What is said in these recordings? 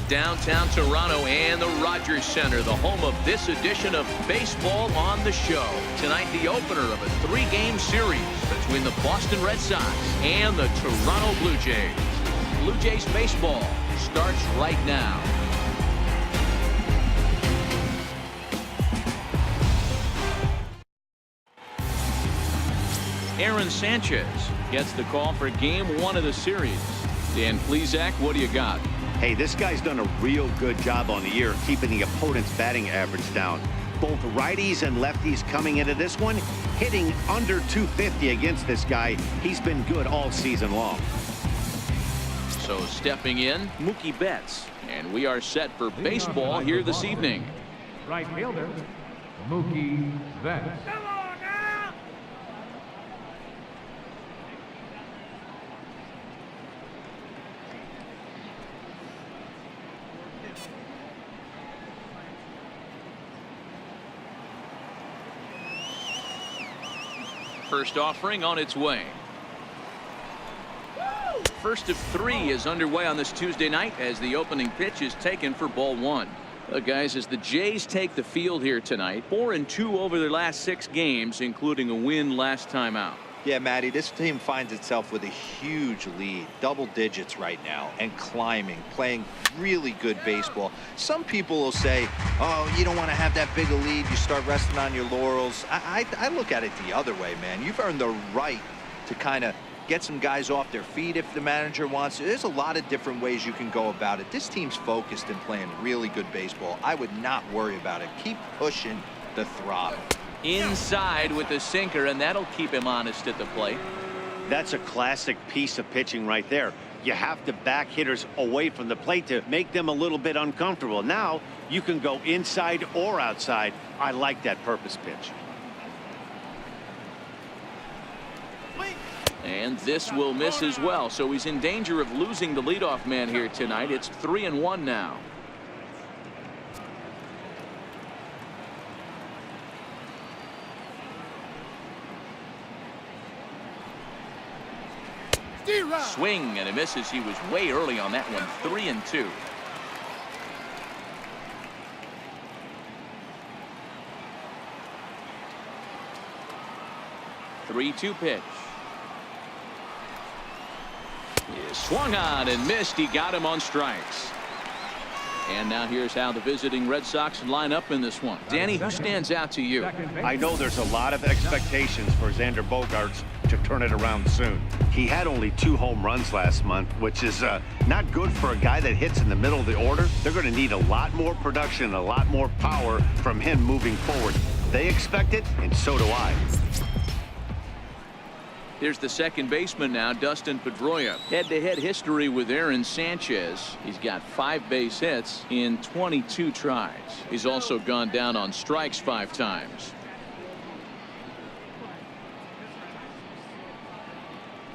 downtown Toronto and the Rogers Center, the home of this edition of Baseball on the Show. Tonight, the opener of a 3-game series between the Boston Red Sox and the Toronto Blue Jays. Blue Jays baseball starts right now. Aaron Sanchez gets the call for game 1 of the series. Dan Plesac, what do you got? Hey, this guy's done a real good job on the year keeping the opponent's batting average down. Both righties and lefties coming into this one, hitting under 250 against this guy. He's been good all season long. So stepping in, Mookie Betts. And we are set for baseball here this evening. Right fielder, Mookie Betts. First offering on its way. First of 3 is underway on this Tuesday night as the opening pitch is taken for ball 1. Guys, as the Jays take the field here tonight, 4-2 over their last 6 games, including a win last time out. Yeah, Matty, this team finds itself with a huge lead, double digits right now, and climbing, playing really good baseball. Some people will say, oh, you don't want to have that big a lead, you start resting on your laurels. I look at it the other way, man. You've earned the right to kind of get some guys off their feet if the manager wants to. There's a lot of different ways you can go about it. This team's focused and playing really good baseball. I would not worry about it. Keep pushing the throttle. Inside with the sinker, and that'll keep him honest at the plate. That's a classic piece of pitching right there. You have to back hitters away from the plate to make them a little bit uncomfortable. Now you can go inside or outside. I like that purpose pitch. And this will miss as well, so he's in danger of losing the leadoff man here tonight. It's 3-1 now. Swing and it misses. He was way early on that one. 3-2. Three-2 pitch. He swung on and missed. He got him on strikes. And now here's how the visiting Red Sox line up in this one. Danny, who stands out to you? I know there's a lot of expectations for Xander Bogaerts to turn it around soon. He had only 2 home runs last month, which is not good for a guy that hits in the middle of the order. They're going to need a lot more production, a lot more power from him moving forward. They expect it, and so do I. Here's the second baseman now, Dustin Pedroia. Head-to-head history with Aaron Sanchez. He's got 5 base hits in 22 tries. He's also gone down on strikes 5 times.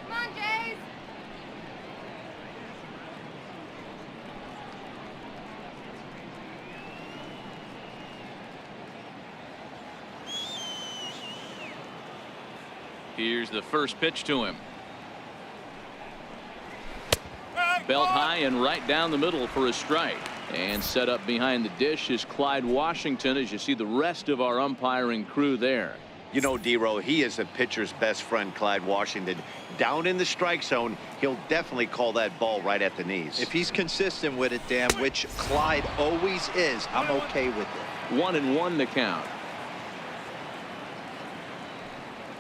Come on, Jays. Here's the first pitch to him. Belt high and right down the middle for a strike. And set up behind the dish is Clyde Washington, as you see the rest of our umpiring crew there. You know, D-Row, he is a pitcher's best friend, Clyde Washington. Down in the strike zone, he'll definitely call that ball right at the knees. If he's consistent with it, Dan, which Clyde always is, I'm okay with it. 1-1 the count.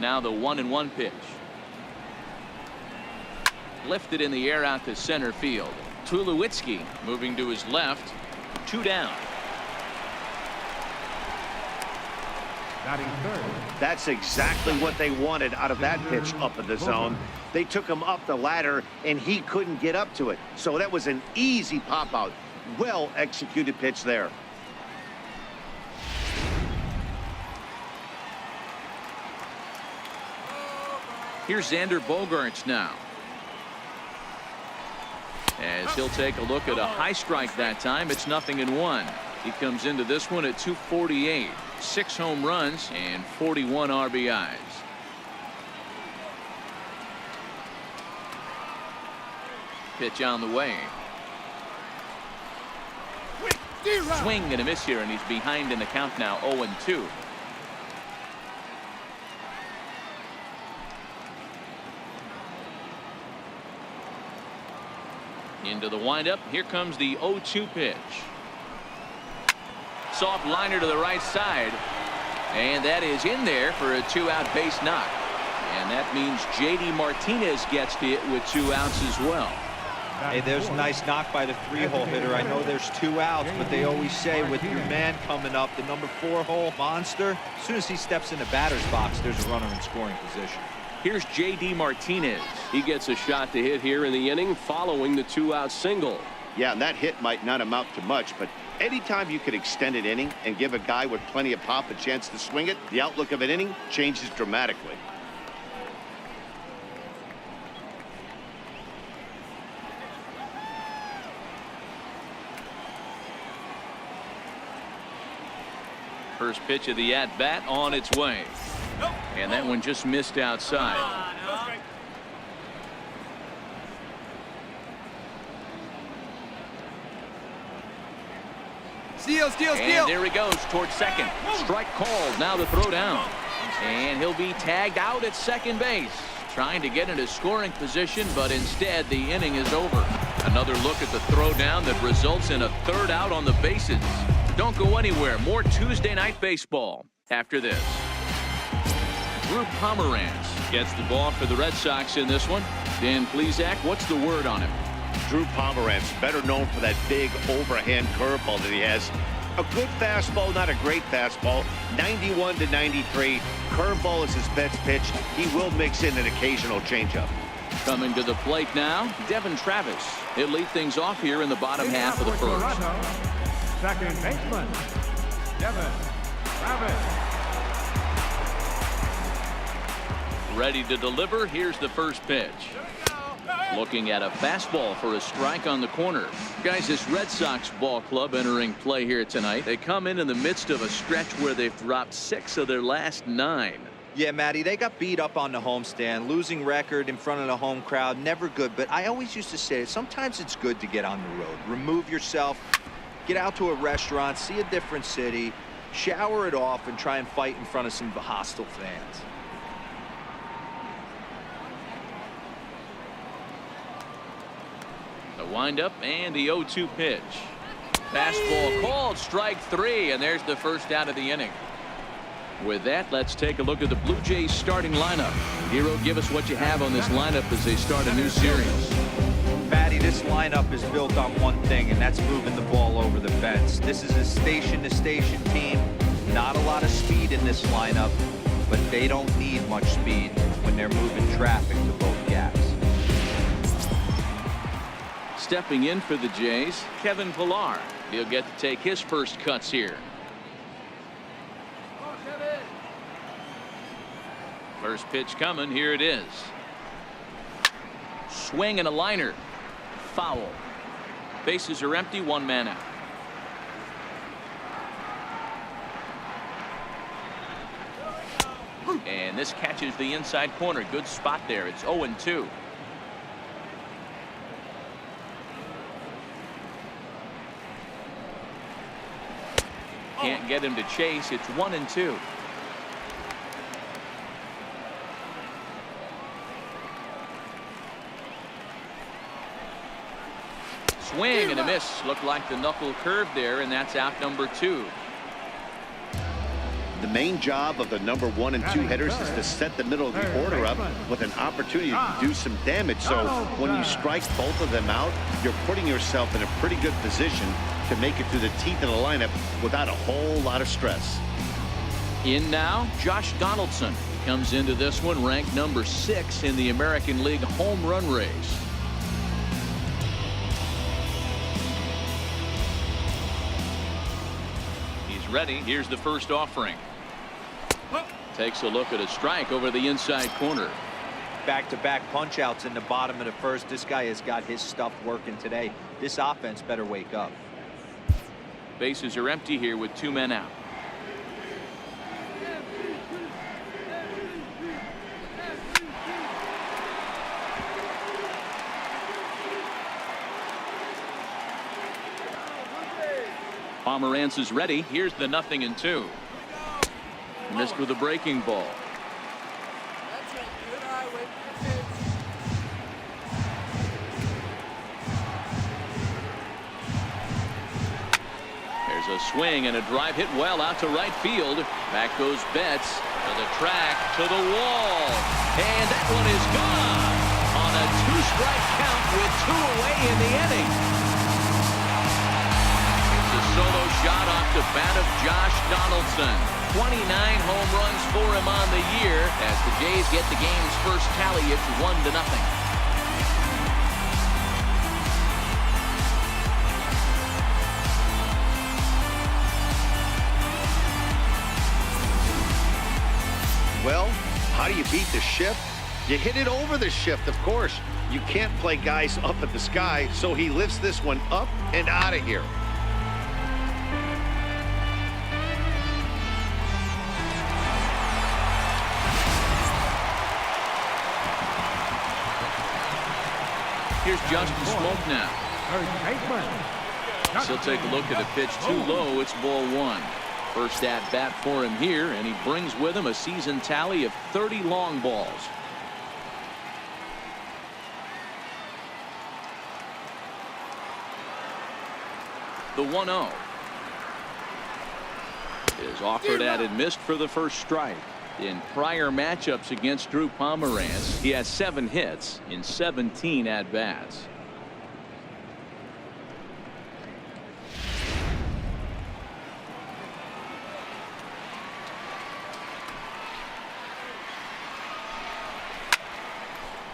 Now the 1-1 pitch. Lifted in the air out to center field. Tulowitzki moving to his left. 2 down. That's exactly what they wanted out of that pitch up in the zone. They took him up the ladder, and he couldn't get up to it. So that was an easy pop-out. Well executed pitch there. Here's Xander Bogaerts now, as he'll take a look at a high strike that time. It's 0-1. He comes into this one at 248. 6 home runs and 41 RBIs. Pitch on the way. Swing and a miss here, and he's behind in the count now, 0-2. Into the windup. Here comes the 0-2 pitch. Soft liner to the right side. And that is in there for a 2-out base knock. And that means J.D. Martinez gets hit with 2 outs as well. Hey, there's a nice knock by the 3-hole hitter. I know there's 2 outs, but they always say with your man coming up, the number 4-hole monster, as soon as he steps in the batter's box, there's a runner in scoring position. Here's J.D. Martinez. He gets a shot to hit here in the inning following the 2-out single. Yeah, and that hit might not amount to much, but anytime you could extend an inning and give a guy with plenty of pop a chance to swing it, the outlook of an inning changes dramatically. First pitch of the at-bat on its way. And that one just missed outside. Steal. And there he goes towards second. Strike called. Now the throw down. And he'll be tagged out at second base. Trying to get into scoring position, but instead the inning is over. Another look at the throw down that results in a 3rd out on the bases. Don't go anywhere. More Tuesday Night Baseball after this. Drew Pomeranz gets the ball for the Red Sox in this one. Dan Plesac, what's the word on him? Drew Pomeranz, better known for that big overhand curveball that he has. A good fastball, not a great fastball. 91 to 93. Curveball is his best pitch. He will mix in an occasional changeup. Coming to the plate now, Devon Travis. He'll lead things off here in the bottom half of the first. Second baseman, Devon Travis. Ready to deliver. Here's the first pitch. Looking at a fastball for a strike on the corner. Guys, this Red Sox ball club entering play here tonight. They come in the midst of a stretch where they've dropped 6 of their last 9. Yeah, Matty, they got beat up on the homestand. Losing record in front of the home crowd, never good. But I always used to say sometimes it's good to get on the road. Remove yourself, get out to a restaurant, see a different city, shower it off, and try and fight in front of some hostile fans. The windup and the 0-2 pitch. Fastball called, strike 3, and there's the first out of the inning. With that, let's take a look at the Blue Jays starting lineup. Hero, give us what you have on this lineup as they start a new series. Matty, this lineup is built on one thing, and that's moving the ball over the fence. This is a station-to-station team. Not a lot of speed in this lineup, but they don't need much speed when they're moving traffic to both gaps. Stepping in for the Jays, Kevin Pillar. He'll get to take his first cuts here. First pitch coming. Here it is. Swing and a liner. Foul. Bases are empty. 1 man out. And this catches the inside corner. Good spot there. It's 0-2. Can't get him to chase. It's 1-2. Swing and a miss. Looked like the knuckle curve there, and that's out number 2. The main job of the number 1 and 2 hitters is to set the middle of the order up with an opportunity to do some damage. So when you strike both of them out, you're putting yourself in a pretty good position to make it through the teeth of the lineup without a whole lot of stress. In now, Josh Donaldson comes into this one ranked number 6 in the American League home run race. He's ready. Here's the first offering. Takes a look at a strike over the inside corner. Back-to-back punch-outs in the bottom of the first. This guy has got his stuff working today. This offense better wake up. Bases are empty here with 2 men out. Pomerantz is ready. Here's the 0-2. Missed with a breaking ball. There's a swing and a drive hit well out to right field. Back goes Betts to the track, to the wall, and that one is gone on a 2-strike count with 2 away in the inning. It's a solo shot off the bat of Josh Donaldson. 29 home runs for him on the year as the Jays get the game's first tally. It's 1-0. Well, how do you beat the shift? You hit it over the shift, of course. You can't play guys up at the sky, so he lifts this one up and out of here. Here's Justin Smoak now. He'll take a look at the pitch too low. It's ball 1. First at bat for him here, and he brings with him a season tally of 30 long balls. The 1-0 is offered at and missed for the first strike. In prior matchups against Drew Pomerantz, he has 7 hits in 17 at-bats.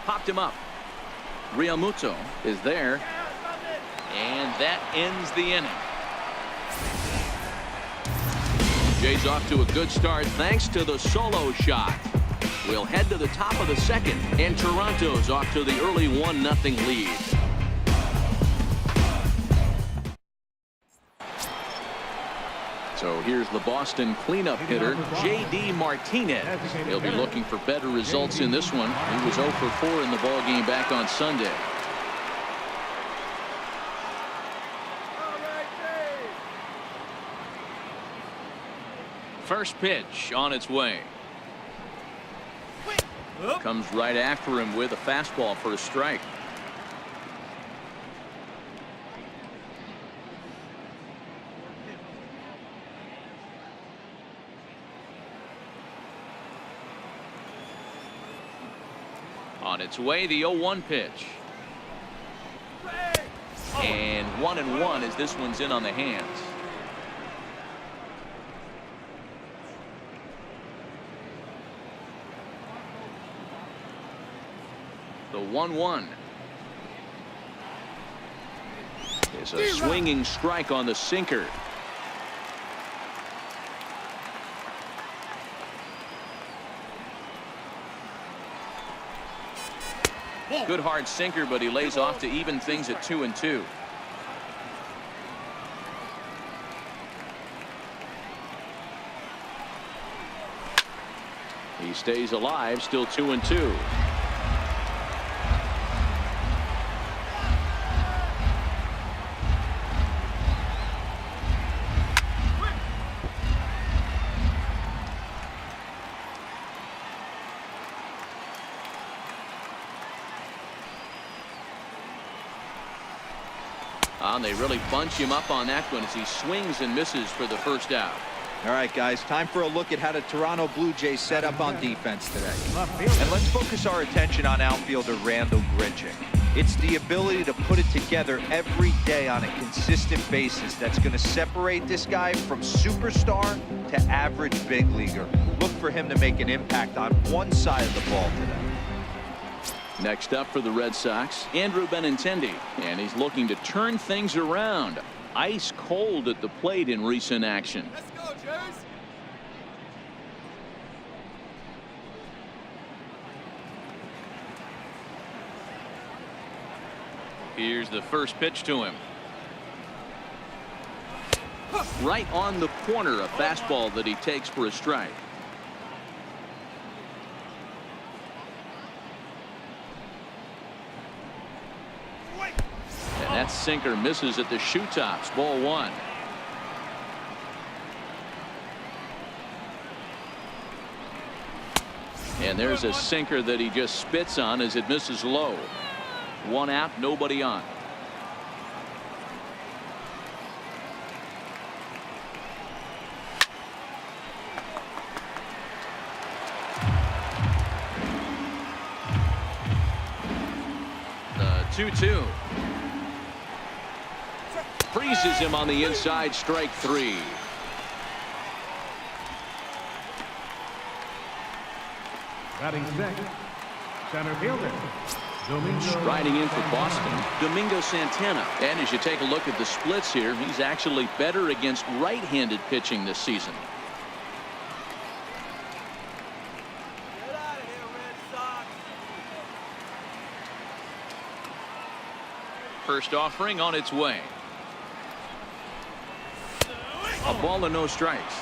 Popped him up. Realmuto is there, and that ends the inning. Jays off to a good start thanks to the solo shot. We'll head to the top of the second, and Toronto's off to the early 1-0 lead. So here's the Boston cleanup hitter, J.D. Martinez. He'll be looking for better results in this one. He was 0 for 4 in the ballgame back on Sunday. First pitch on its way. Comes right after him with a fastball for a strike. On its way, the 0-1 pitch. And 1-1 as this one's in on the hands. The 1-1 is a swinging strike on the sinker. Good hard sinker, but he lays off to even things at 2-2. He stays alive, still 2-2. And they really bunch him up on that one as he swings and misses for the first out. All right, guys, time for a look at how the Toronto Blue Jays set up on defense today. And let's focus our attention on outfielder Randall Grichuk. It's the ability to put it together every day on a consistent basis that's going to separate this guy from superstar to average big leaguer. Look for him to make an impact on one side of the ball today. Next up for the Red Sox, Andrew Benintendi, and he's looking to turn things around. Ice cold at the plate in recent action. Let's go, Jays. Here's the first pitch to him. Right on the corner, a fastball that he takes for a strike. And that sinker misses at the shoe tops. Ball 1. And there's a sinker that he just spits on as it misses low. One out, nobody on. The 2-2. Freezes him on the inside, strike three. Batting sixth, center fielder, Domingo. Striding in for Boston, Domingo Santana. And as you take a look at the splits here, he's actually better against right-handed pitching this season. Get out of here, Red Sox. First offering on its way. A ball and no strikes.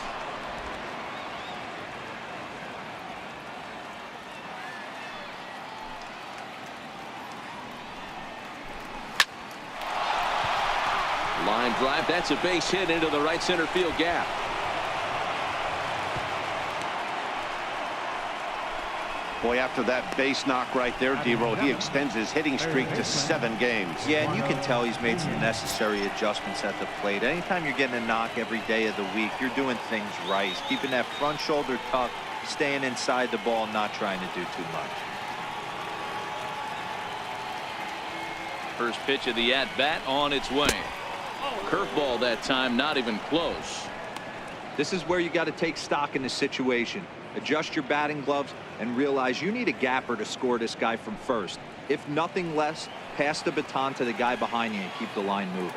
Line drive. That's a base hit into the right center field gap. Boy, after that base knock right there, D-Roll, he extends his hitting streak to 7 games. Yeah, and you can tell he's made some necessary adjustments at the plate. Anytime you're getting a knock every day of the week, you're doing things right. He's keeping that front shoulder tucked, staying inside the ball, not trying to do too much. First pitch of the at-bat on its way. Curveball that time, not even close. This is where you got to take stock in the situation. Adjust your batting gloves and realize you need a gapper to score this guy from first. If nothing less, pass the baton to the guy behind you and keep the line moving.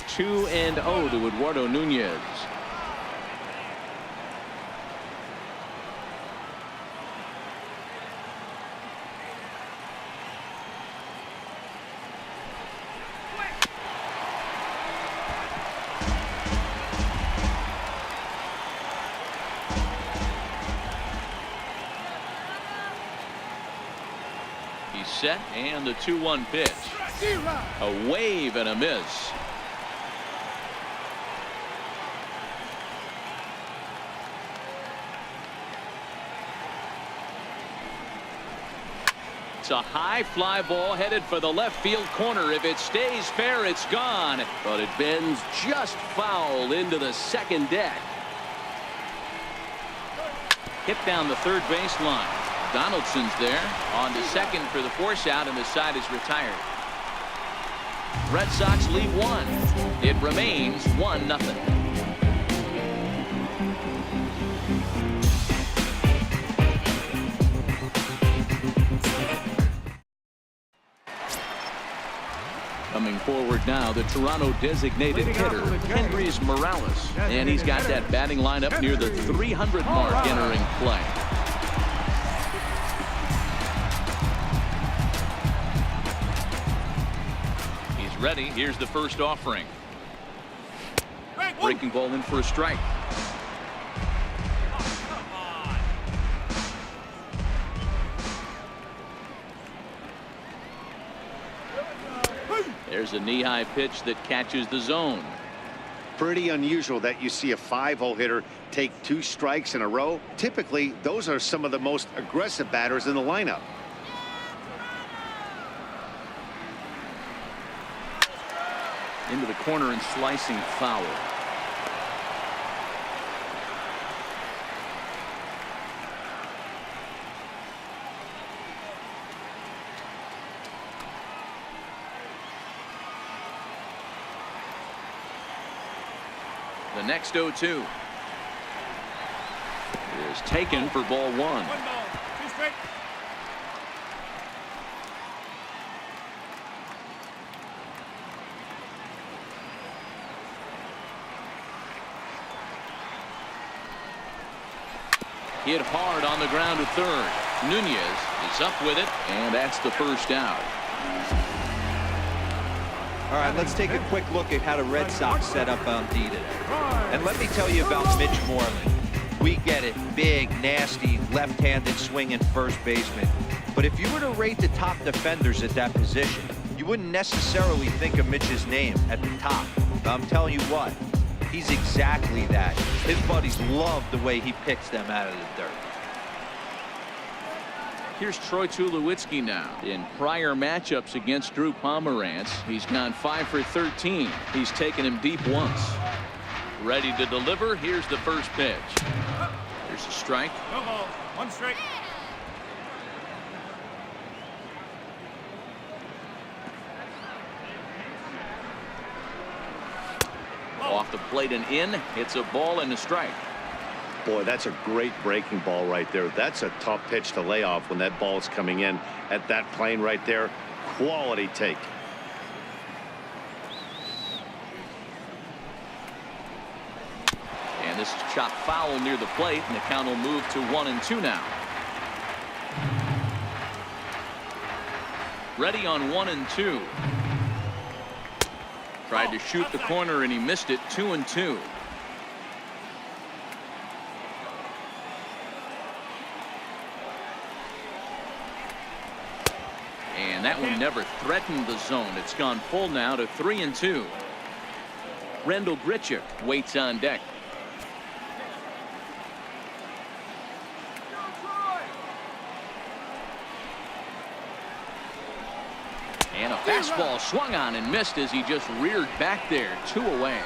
2-0 to Eduardo Nunez. Set and the 2-1 pitch. A wave and a miss. It's a high fly ball headed for the left field corner. If it stays fair, it's gone, but it bends just foul into the second deck. Hit down the third baseline. Donaldson's there on to second for the force out, and the side is retired. Red Sox lead one. It remains 1-0. Coming forward now, the Toronto designated hitter, Kendrys Morales. And he's got that batting lineup near the 300 mark entering play. Ready. Here's the first offering. Breaking ball in for a strike. There's a knee-high pitch that catches the zone. Pretty unusual that you see a 5-hole hitter take 2 strikes in a row. Typically, those are some of the most aggressive batters in the lineup. Into the corner and slicing foul. The next 0-2 is taken for ball 1. 1 ball, 2 straight. Hit hard on the ground to third. Nunez is up with it, and that's the first out. All right, let's take a quick look at how the Red Sox set up on D today. And let me tell you about Mitch Moreland. We get it. Big, nasty, left-handed swinging first baseman. But if you were to rate the top defenders at that position, you wouldn't necessarily think of Mitch's name at the top. But I'm telling you what, He's exactly that. His buddies love the way he picks them out of the dirt. Here's Troy Tulowitzki now. In prior matchups against Drew Pomerantz, he's gone 5 for 13. He's taken him deep once. Ready to deliver. Here's the first pitch. Here's a strike. No ball. 1 strike. Off the plate and in. It's a ball and a strike. Boy, that's a great breaking ball right there. That's a tough pitch to lay off when that ball is coming in at that plane right there. Quality take. And this is chopped foul near the plate, and the count will move to 1-2 now. Ready on 1-2. Tried to shoot the corner and he missed it. 2-2. And that one never threatened the zone. It's gone full now to 3-2. Randall Grichuk waits on deck. And a fastball swung on and missed as he just reared back there. 2 away.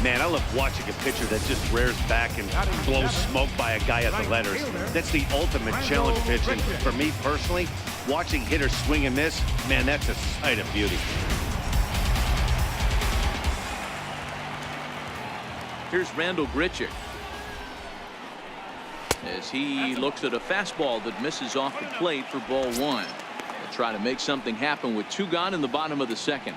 Man, I love watching a pitcher that just rears back and blows smoke by a guy at the letters. That's the ultimate challenge pitch. And for me personally, watching hitters swing and miss, man, that's a sight of beauty. Here's Randall Grichuk as he looks at a fastball that misses off the plate for ball 1. They'll try to make something happen with 2 gone in the bottom of the second.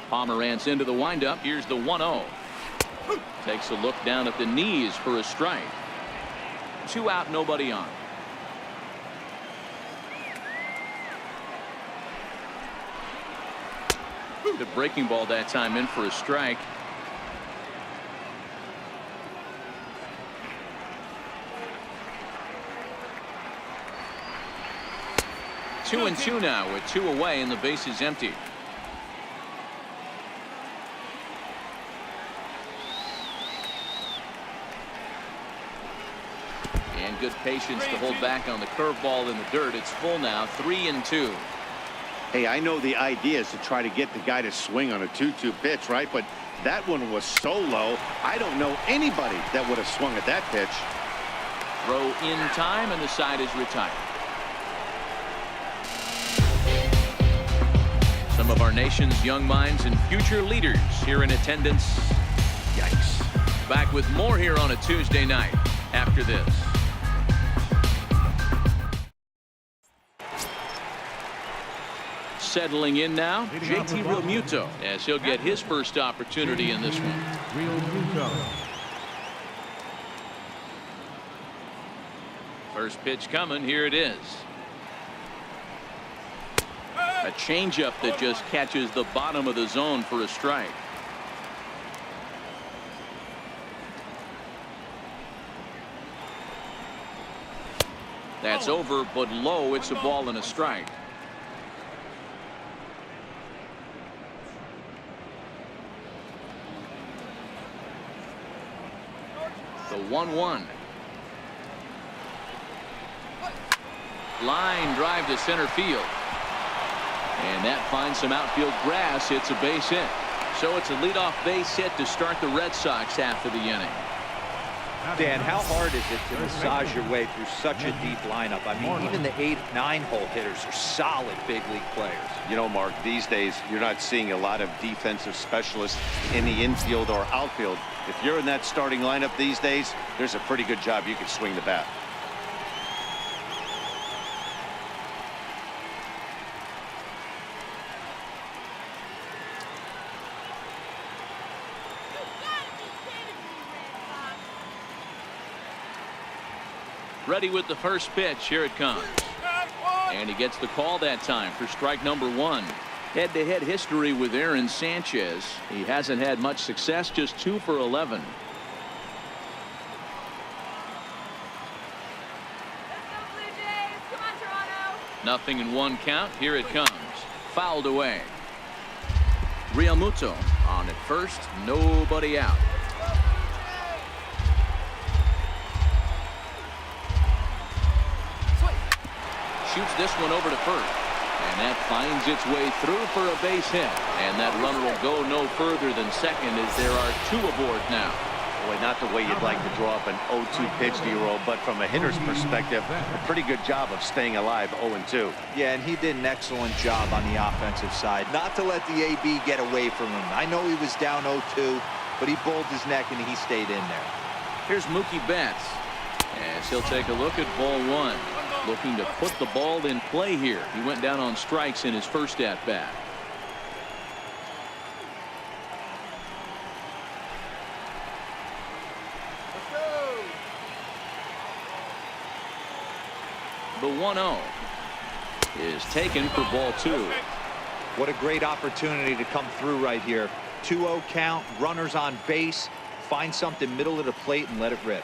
Pomerantz into the windup. Here's the 1-0. Takes a look down at the knees for a strike. 2 out, nobody on. The breaking ball that time in for a strike. Two and two now with 2 away and the base is empty. And good patience to hold back on the curveball in the dirt. It's full now. 3-2. Hey, I know the idea is to try to get the guy to swing on a 2-2 pitch, right? But that one was so low, I don't know anybody that would have swung at that pitch. Throw in time, and the side is retired. Some of our nation's young minds and future leaders here in attendance. Yikes. Back with more here on a Tuesday night after this. Settling in now, JT Realmuto, as he'll get his first opportunity in this one. First pitch coming. Here it is. A changeup that just catches the bottom of the zone for a strike. That's over, but low. It's a ball and a strike. The 1-1. Line drive to center field. And that finds some outfield grass. It's a base hit. So it's a leadoff base hit to start the Red Sox half of the inning. Dan, how hard is it to massage your way through such a deep lineup? I mean, even the 8, 9-hole hitters are solid big league players. You know, Mark, these days you're not seeing a lot of defensive specialists in the infield or outfield. If you're in that starting lineup these days, there's a pretty good job you can swing the bat. Ready with the first pitch. Here it comes. And he gets the call that time for strike number 1. Head-to-head history with Aaron Sanchez. He hasn't had much success, just 2 for 11. Let's go, Blue Jays. Come on, Toronto. 0-1 count. Here it comes. Fouled away. Realmuto on at first. Nobody out. Shoots this one over to first. And that finds its way through for a base hit. And that runner will go no further than second as there are 2 aboard now. Boy, not the way you'd like to draw up an 0-2 pitch, D-roll, but from a hitter's perspective, a pretty good job of staying alive 0-2. Yeah, and he did an excellent job on the offensive side. Not to let the AB get away from him. I know he was down 0-2, but he bowled his neck and he stayed in there. Here's Mookie Betts as he'll take a look at ball 1. Looking to put the ball in play here. He went down on strikes in his first at bat. The 1-0 is taken for ball 2. What a great opportunity to come through right here. 2-0 count, runners on base. Find something middle of the plate and let it rip.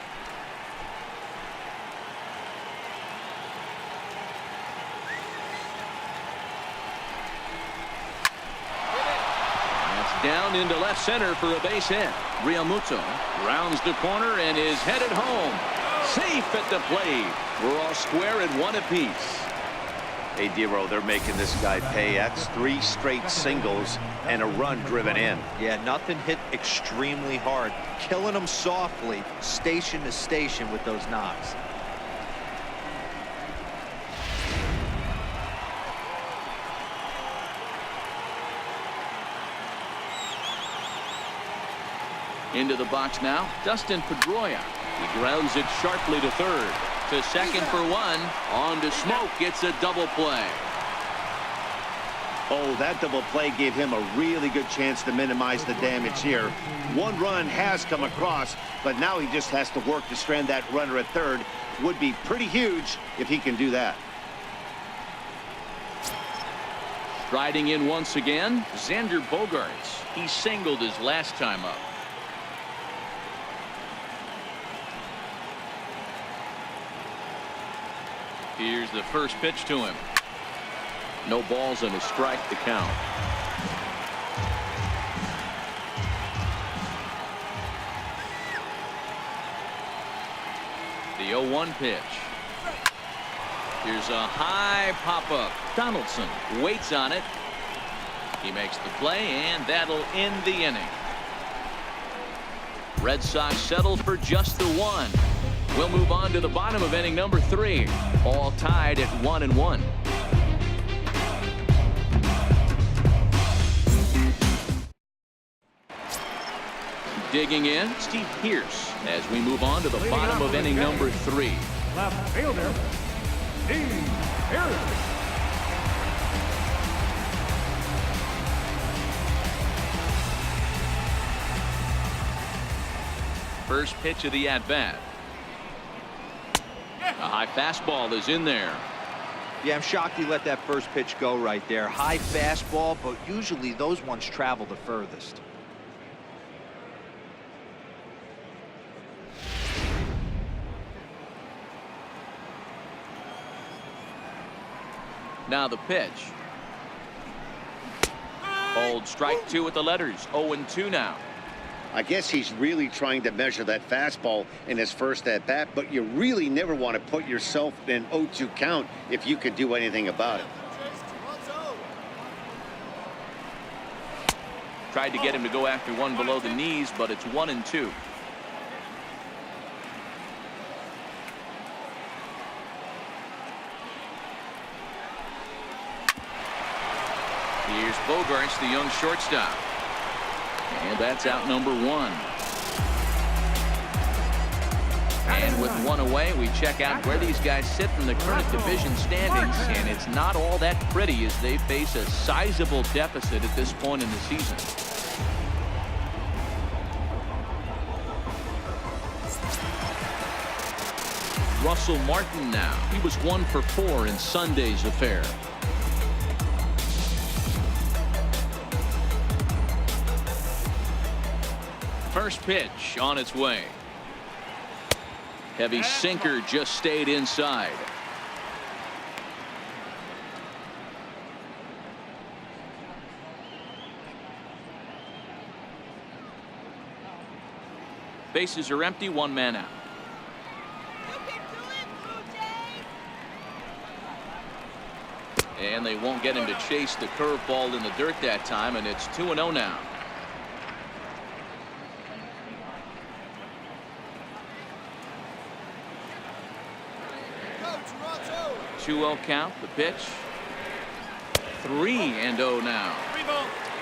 That's down into left center for a base hit. Realmuto rounds the corner and is headed home. Safe at the plate. We're all square at 1 apiece. Hey, D-roll, they're making this guy pay. That's 3 straight singles and a run driven in. Yeah, nothing hit extremely hard. Killing them softly, station to station with those knocks. Into the box now, Dustin Pedroia. He grounds it sharply to third. To second for 1. On to Smoke. It's a double play. Oh, that double play gave him a really good chance to minimize the damage here. 1 run has come across, but now he just has to work to strand that runner at third. Would be pretty huge if he can do that. Striding in once again, Xander Bogaerts. He singled his last time up. Here's the first pitch to him. No balls and a strike to count. The 0-1 pitch. Here's a high pop-up. Donaldson waits on it. He makes the play, and that'll end the inning. Red Sox settle for just the 1. We'll move on to the bottom of inning number 3. All tied at 1-1. Digging in, Steve Pearce as we move on to the bottom of inning number 3. Left fielder, Steve Pearce. First pitch of the at-bat. A high fastball is in there. Yeah, I'm shocked he let that first pitch go right there. High fastball, but usually those ones travel the furthest. Now the pitch. Old strike 2 with the letters. 0-2 now. I guess he's really trying to measure that fastball in his first at bat, but you really never want to put yourself in an 0-2 count if you could do anything about it. Tried to get him to go after one below the knees, but it's 1-2. Here's Bogaerts, the young shortstop. And that's out number 1. And with 1 away, we check out where these guys sit in the current division standings, and it's not all that pretty as they face a sizable deficit at this point in the season. Russell Martin now. He was 1 for 4 in Sunday's affair. First pitch on its way. Heavy sinker just stayed inside. Bases are empty, one man out. You can do it, Blue Jays! And they won't get him to chase the curveball in the dirt that time, and it's 2-0 now. Go, Toronto! 2-0 count, the pitch. 3-0 now.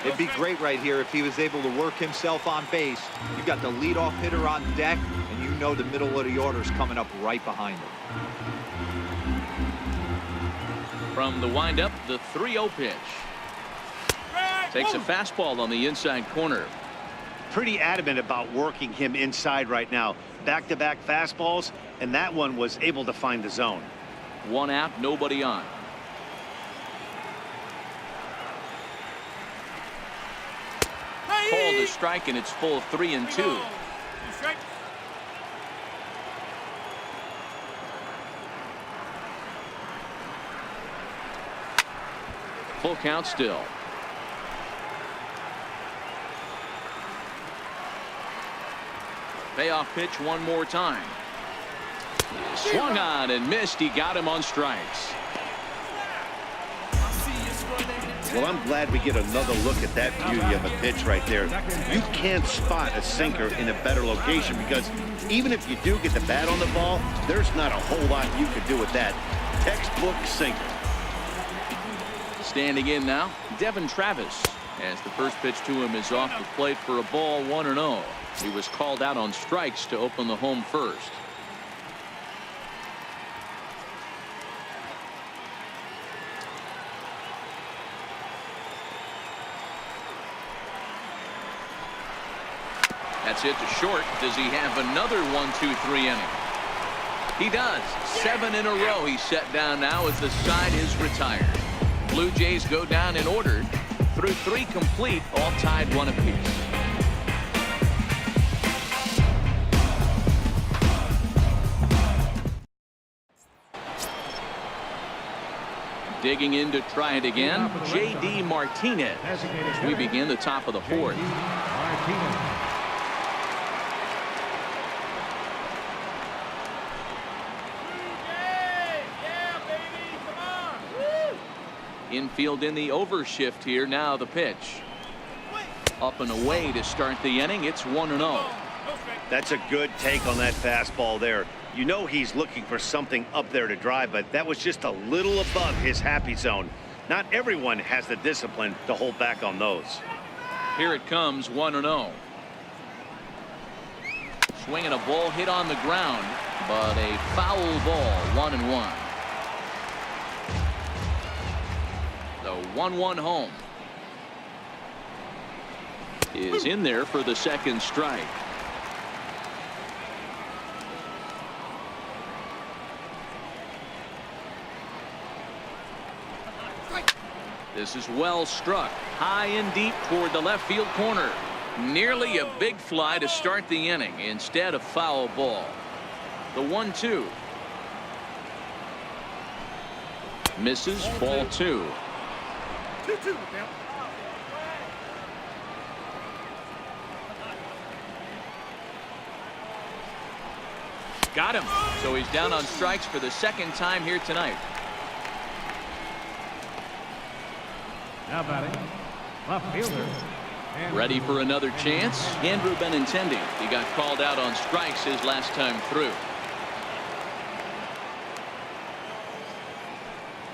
It'd be great right here if he was able to work himself on base. You got the leadoff hitter on deck, and you know the middle of the order's coming up right behind him. From the windup, the 3-0 pitch. Takes a fastball on the inside corner. Pretty adamant about working him inside right now. Back-to-back fastballs, and that one was able to find the zone. 1 out, nobody on. Called a strike, and it's full 3-2. Full count still. Payoff pitch one more time. Swung on and missed. He got him on strikes. Well, I'm glad we get another look at that beauty of a pitch right there. You can't spot a sinker in a better location because even if you do get the bat on the ball, there's not a whole lot you could do with that. Textbook sinker. Standing in now, Devon Travis, as the first pitch to him is off the plate for a ball, 1-0. He was called out on strikes to open the home first. That's it to short. Does he have another 1-2-3 inning? He does. 7 in a row he's set down now as the side is retired. Blue Jays go down in order through 3 complete, all tied 1 apiece. Digging in to try it again, J.D. Martinez. As we begin the top of the 4th. Infield in the overshift here. Now the pitch. Up and away to start the inning. It's 1-0. That's a good take on that fastball there. You know he's looking for something up there to drive, but that was just a little above his happy zone. Not everyone has the discipline to hold back on those. Here it comes, 1-0. Swinging a ball hit on the ground, but a foul ball, 1-1. The 1-1 home is in there for the second strike. This is well struck, high and deep toward the left field corner. Nearly a big fly to start the inning. Instead, a foul ball. The 1-2 misses, ball 2. Got him. So he's down on strikes for the second time here tonight. Now batting, left fielder. Ready for another chance? Andrew Benintendi. He got called out on strikes his last time through.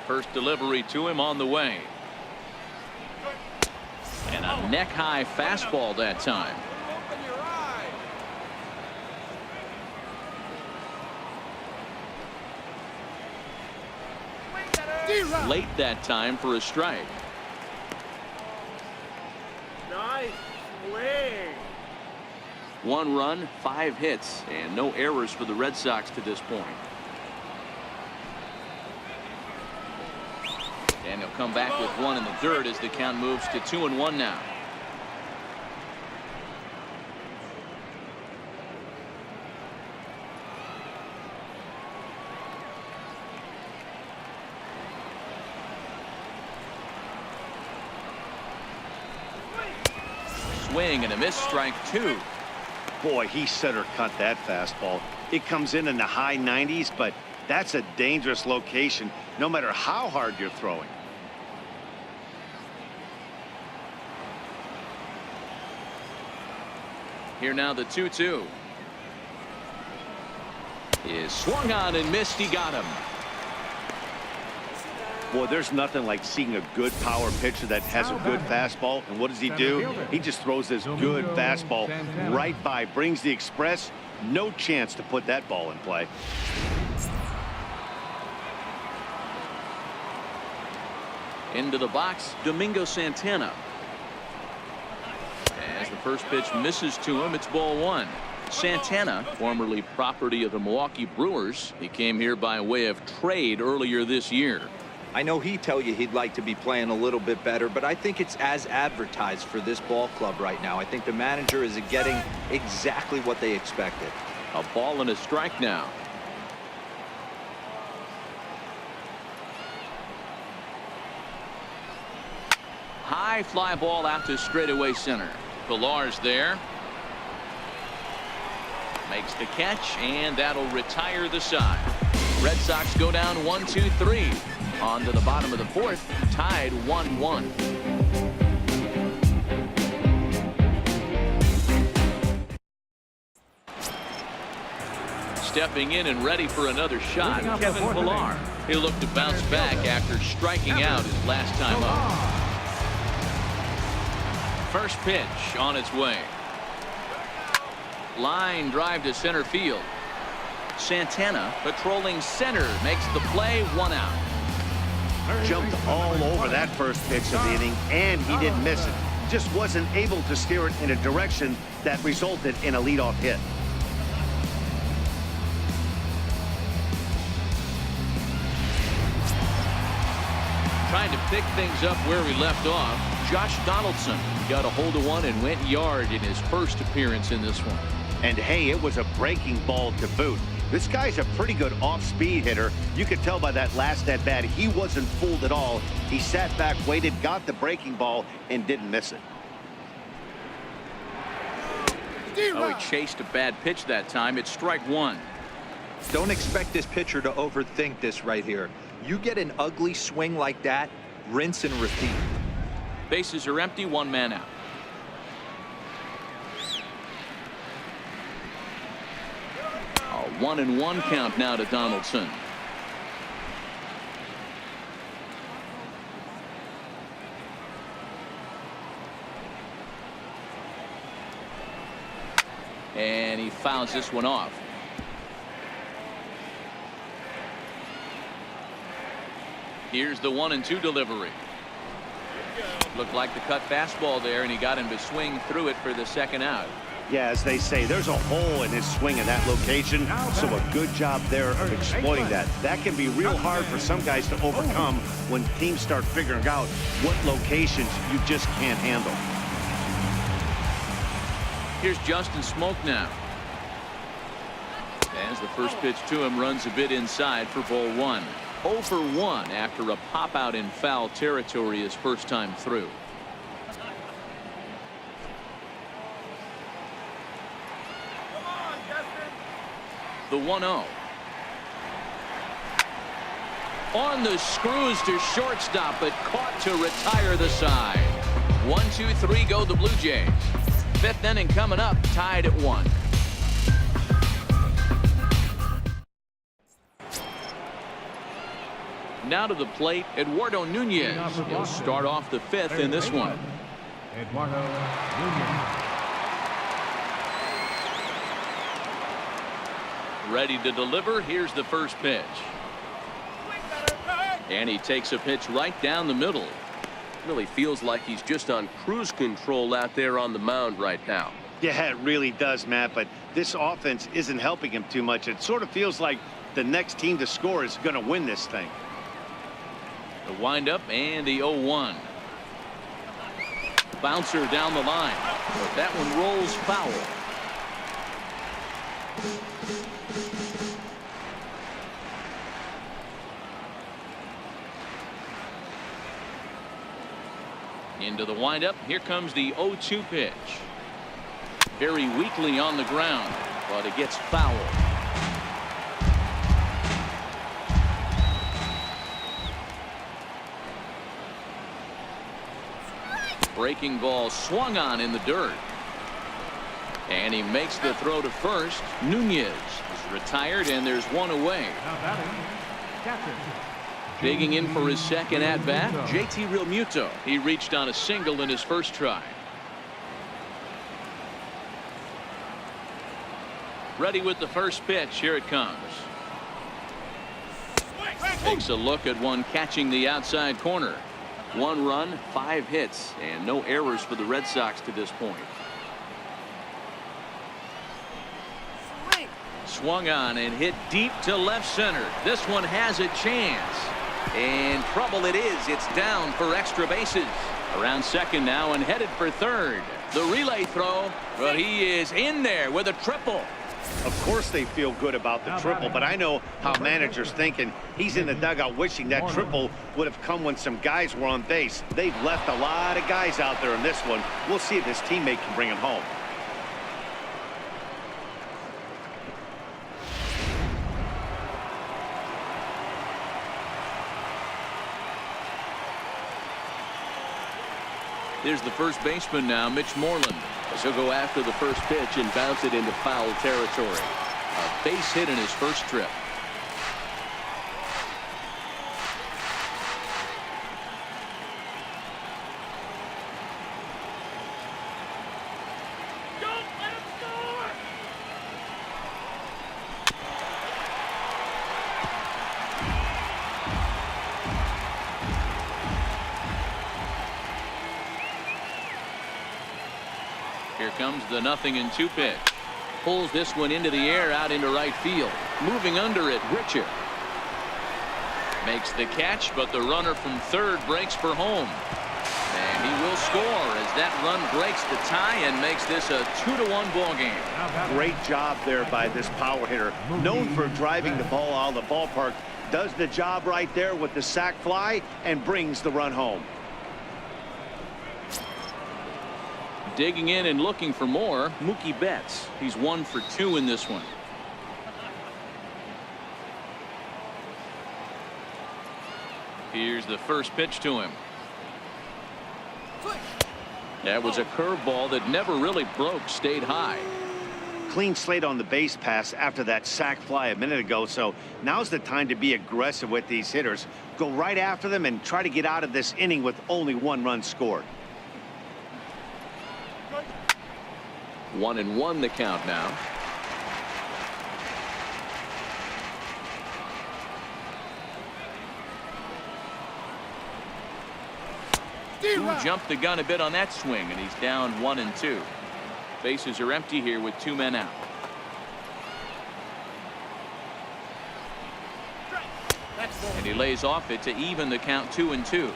First delivery to him on the way. And a neck-high fastball that time. Open your eye. Late that time for a strike. Nice swing. 1 run, 5 hits, and no errors for the Red Sox to this point. And he'll come back with 1 in the dirt as the count moves to 2-1 now. Swing and a miss, strike 2. Boy, he center cut that fastball. It comes in the high 90s, but that's a dangerous location no matter how hard you're throwing. Here now the 2-2. Is swung on and missed. He got him. Boy, there's nothing like seeing a good power pitcher that has a good fastball. And what does he do? He just throws this good fastball right by, brings the express. No chance to put that ball in play. Into the box, Domingo Santana. As the first pitch misses to him, it's ball one. Santana, formerly property of the Milwaukee Brewers. He came here by way of trade earlier this year. I know he'd tell you he'd like to be playing a little bit better, but I think it's as advertised for this ball club right now. I think the manager is getting exactly what they expected. A ball and a strike now. High fly ball out to straightaway center. Pilar's there. Makes the catch, and that'll retire the side. Red Sox go down 1-2-3. On to the bottom of the fourth, tied 1-1. Stepping in and ready for another shot, Kevin Pilar. He'll look to bounce back after striking out his last time up. First pitch on its way. Line drive to center field. Santana patrolling center makes the play, 1 out. Jumped all over that first pitch of the inning, and he didn't miss it. Just wasn't able to steer it in a direction that resulted in a leadoff hit. Trying to pick things up where we left off, Josh Donaldson got a hold of one and went yard in his first appearance in this one. And hey, it was a breaking ball to boot. This guy's a pretty good off-speed hitter. You could tell by that last at-bat he wasn't fooled at all. He sat back, waited, got the breaking ball, and didn't miss it. Oh, he chased a bad pitch that time. It's strike one. Don't expect this pitcher to overthink this right here. You get an ugly swing like that, rinse and repeat. Bases are empty, 1 man out. A 1-1 count now to Donaldson. And he fouls this one off. Here's the 1-2 delivery. Looked like the cut fastball there, and he got him to swing through it for the second out. Yeah, as they say, there's a hole in his swing in that location, so a good job there of exploiting that. That can be real hard for some guys to overcome when teams start figuring out what locations you just can't handle. Here's Justin Smoak now. As the first pitch to him runs a bit inside for ball one. 0 for 1 after a pop out in foul territory his first time through. The 1-0. On the screws to shortstop, but caught to retire the side. 1-2-3 go the Blue Jays. Fifth inning coming up, tied at 1. Now to the plate, Eduardo Nunez. He'll start off the fifth in this one. Eduardo Nunez. Ready to deliver. Here's the first pitch. And he takes a pitch right down the middle. Really feels like he's just on cruise control out there on the mound right now. Yeah, it really does, Matt, but this offense isn't helping him too much. It sort of feels like the next team to score is going to win this thing. The windup and the 0-1. Bouncer down the line, but that one rolls foul. Into the windup. Here comes the 0-2 pitch. very weakly on the ground, but it gets fouled. Breaking ball swung on in the dirt. And he makes the throw to first. Nunez is retired, and there's one away. Now batting, catcher. Digging in for his second at-bat, JT Realmuto. He reached on a single in his first try. Ready with the first pitch. Here it comes. Takes a look at one catching the outside corner. 1 run, 5 hits, and no errors for the Red Sox to this point. Swung on and hit deep to left center. This one has a chance. And trouble it is. It's down for extra bases. Around second now and headed for third. The relay throw, but he is in there with a triple. Of course they feel good about the triple, but I know how managers thinking. He's in the dugout wishing that triple would have come when some guys were on base. They've left a lot of guys out there in this one. We'll see if his teammate can bring him home. Here's the first baseman now, Mitch Moreland. As he'll go after the first pitch and bounce it into foul territory. A base hit in his first trip. Don't let him score! Here comes the 0-2 pitch. Pulls this one into the air out into right field. Moving under it, Richard. Makes the catch, but the runner from third breaks for home. And he will score as that run breaks the tie and makes this a 2-1 ball game. Great job there by this power hitter. Known for driving the ball out of the ballpark. Does the job right there with the sac fly and brings the run home. Digging in and looking for more, Mookie Betts. He's 1 for 2 in this one. Here's the first pitch to him. That was a curveball that never really broke, stayed high. Clean slate on the base pass after that sac fly a minute ago, so now's the time to be aggressive with these hitters. Go right after them and try to get out of this inning with only 1 run scored. 1-1 the count now. Jumped the gun a bit on that swing, and he's down 1-2. Bases are empty here with 2 men out. And he lays off it to even the count 2-2.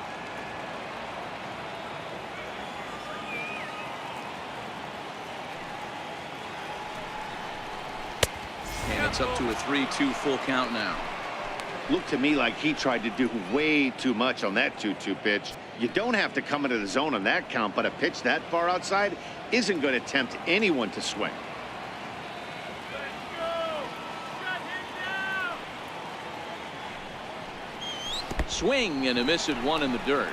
And it's up to a 3-2 full count now. Looked to me like he tried to do way too much on that 2-2 pitch. You don't have to come into the zone on that count, but a pitch that far outside isn't going to tempt anyone to swing. Swing and a miss at 1 in the dirt.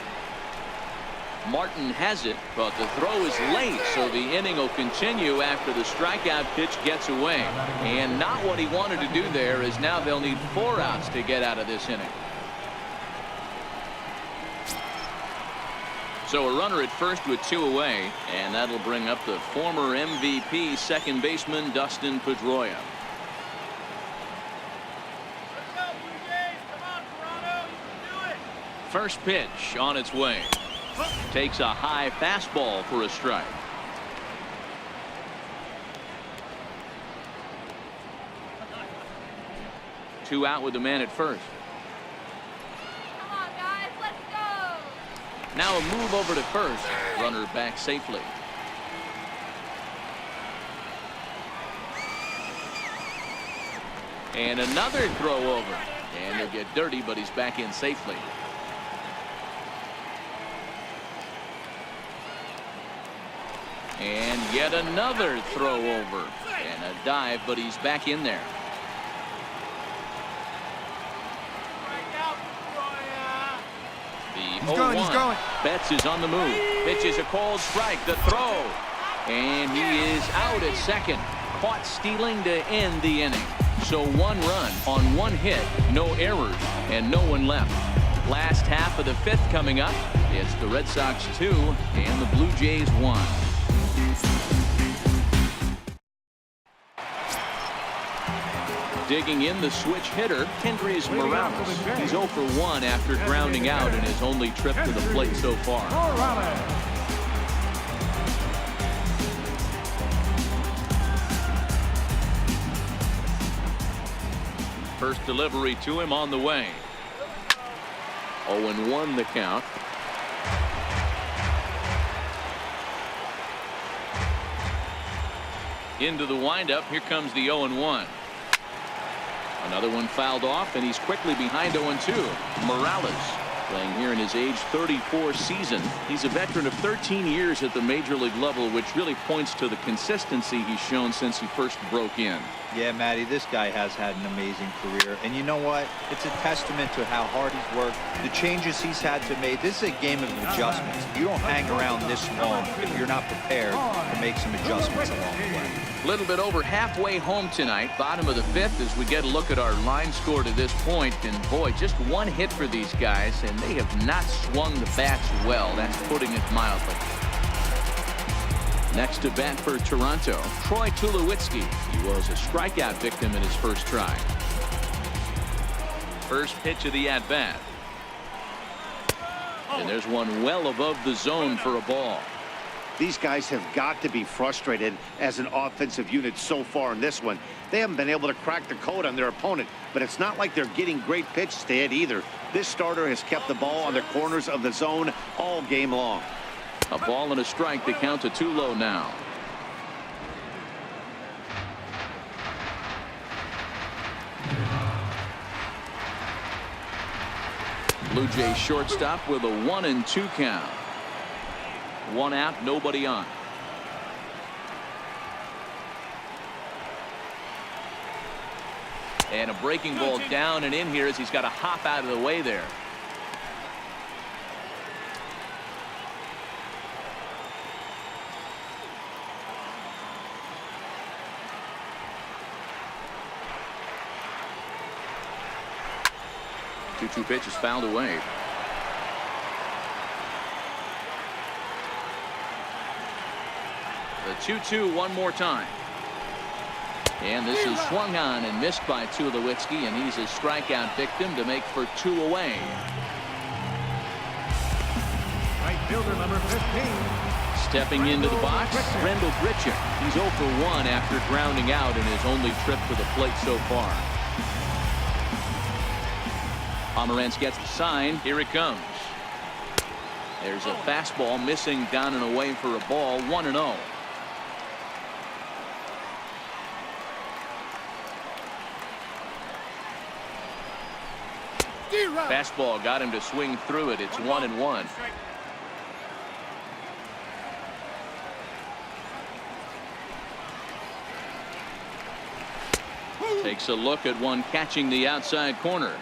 Martin has it, but the throw is late, so the inning will continue after the strikeout pitch gets away. And not what he wanted to do there, as now they'll need 4 outs to get out of this inning. So a runner at first with 2 away, and that'll bring up the former MVP second baseman Dustin Pedroia. Let's go, Blue Jays. Come on, Toronto. You can do it. First pitch on its way. Takes a high fastball for a strike. Two out with the man at first. Come on, guys, let's go. Now a move over to first. Runner back safely. And another throw over. And he'll get dirty, but he's back in safely. And yet another throw over. And a dive, but he's back in there. The 0-1. Betts is on the move. Pitches a cold strike. The throw. And he is out at second. Caught stealing to end the inning. So 1 run on 1 hit, no errors, and no one left. Last half of the 5th coming up. It's the Red Sox 2 and the Blue Jays 1. Digging in, the switch hitter, Kendrys Morales. He's 0 for 1 after grounding out in his only trip to the plate so far. First delivery to him on the way. 0-1 the count. Into the windup. Here comes the 0-1. Another one fouled off, and he's quickly behind 0-2. Morales playing here in his age 34 season. He's a veteran of 13 years at the major league level, which really points to the consistency he's shown since he first broke in. Yeah, Matty, this guy has had an amazing career. And you know what? It's a testament to how hard he's worked, the changes he's had to make. This is a game of adjustments. You don't hang around this long if you're not prepared to make some adjustments along the way. A little bit over halfway home tonight, bottom of the 5th, as we get a look at our line score to this point. And boy, just 1 hit for these guys, and they have not swung the bats well. That's putting it mildly. Next to bat for Toronto, Troy Tulowitzki. He was a strikeout victim in his first try. First pitch of the at-bat. And there's one well above the zone for a ball. These guys have got to be frustrated as an offensive unit so far in this one. They haven't been able to crack the code on their opponent, but it's not like they're getting great pitches to hit either. This starter has kept the ball on the corners of the zone all game long. A ball and a strike. The count to 2 low now. Blue Jays shortstop with a 1-2 count. 1 out, nobody on. And a breaking ball down and in here as he's got to hop out of the way there. Two pitches fouled away. The 2-2 one more time. And this is swung on and missed by Tulowitzki, and he's a strikeout victim to make for 2 away. Right fielder number 15. Stepping into the box, Randall Grichuk. He's 0 for 1 after grounding out in his only trip to the plate so far. Pomeranz gets the sign. Here it comes. There's a fastball missing down and away for a ball. 1-0. Fastball got him to swing through it. It's 1-1. Takes a look at one catching the outside corner.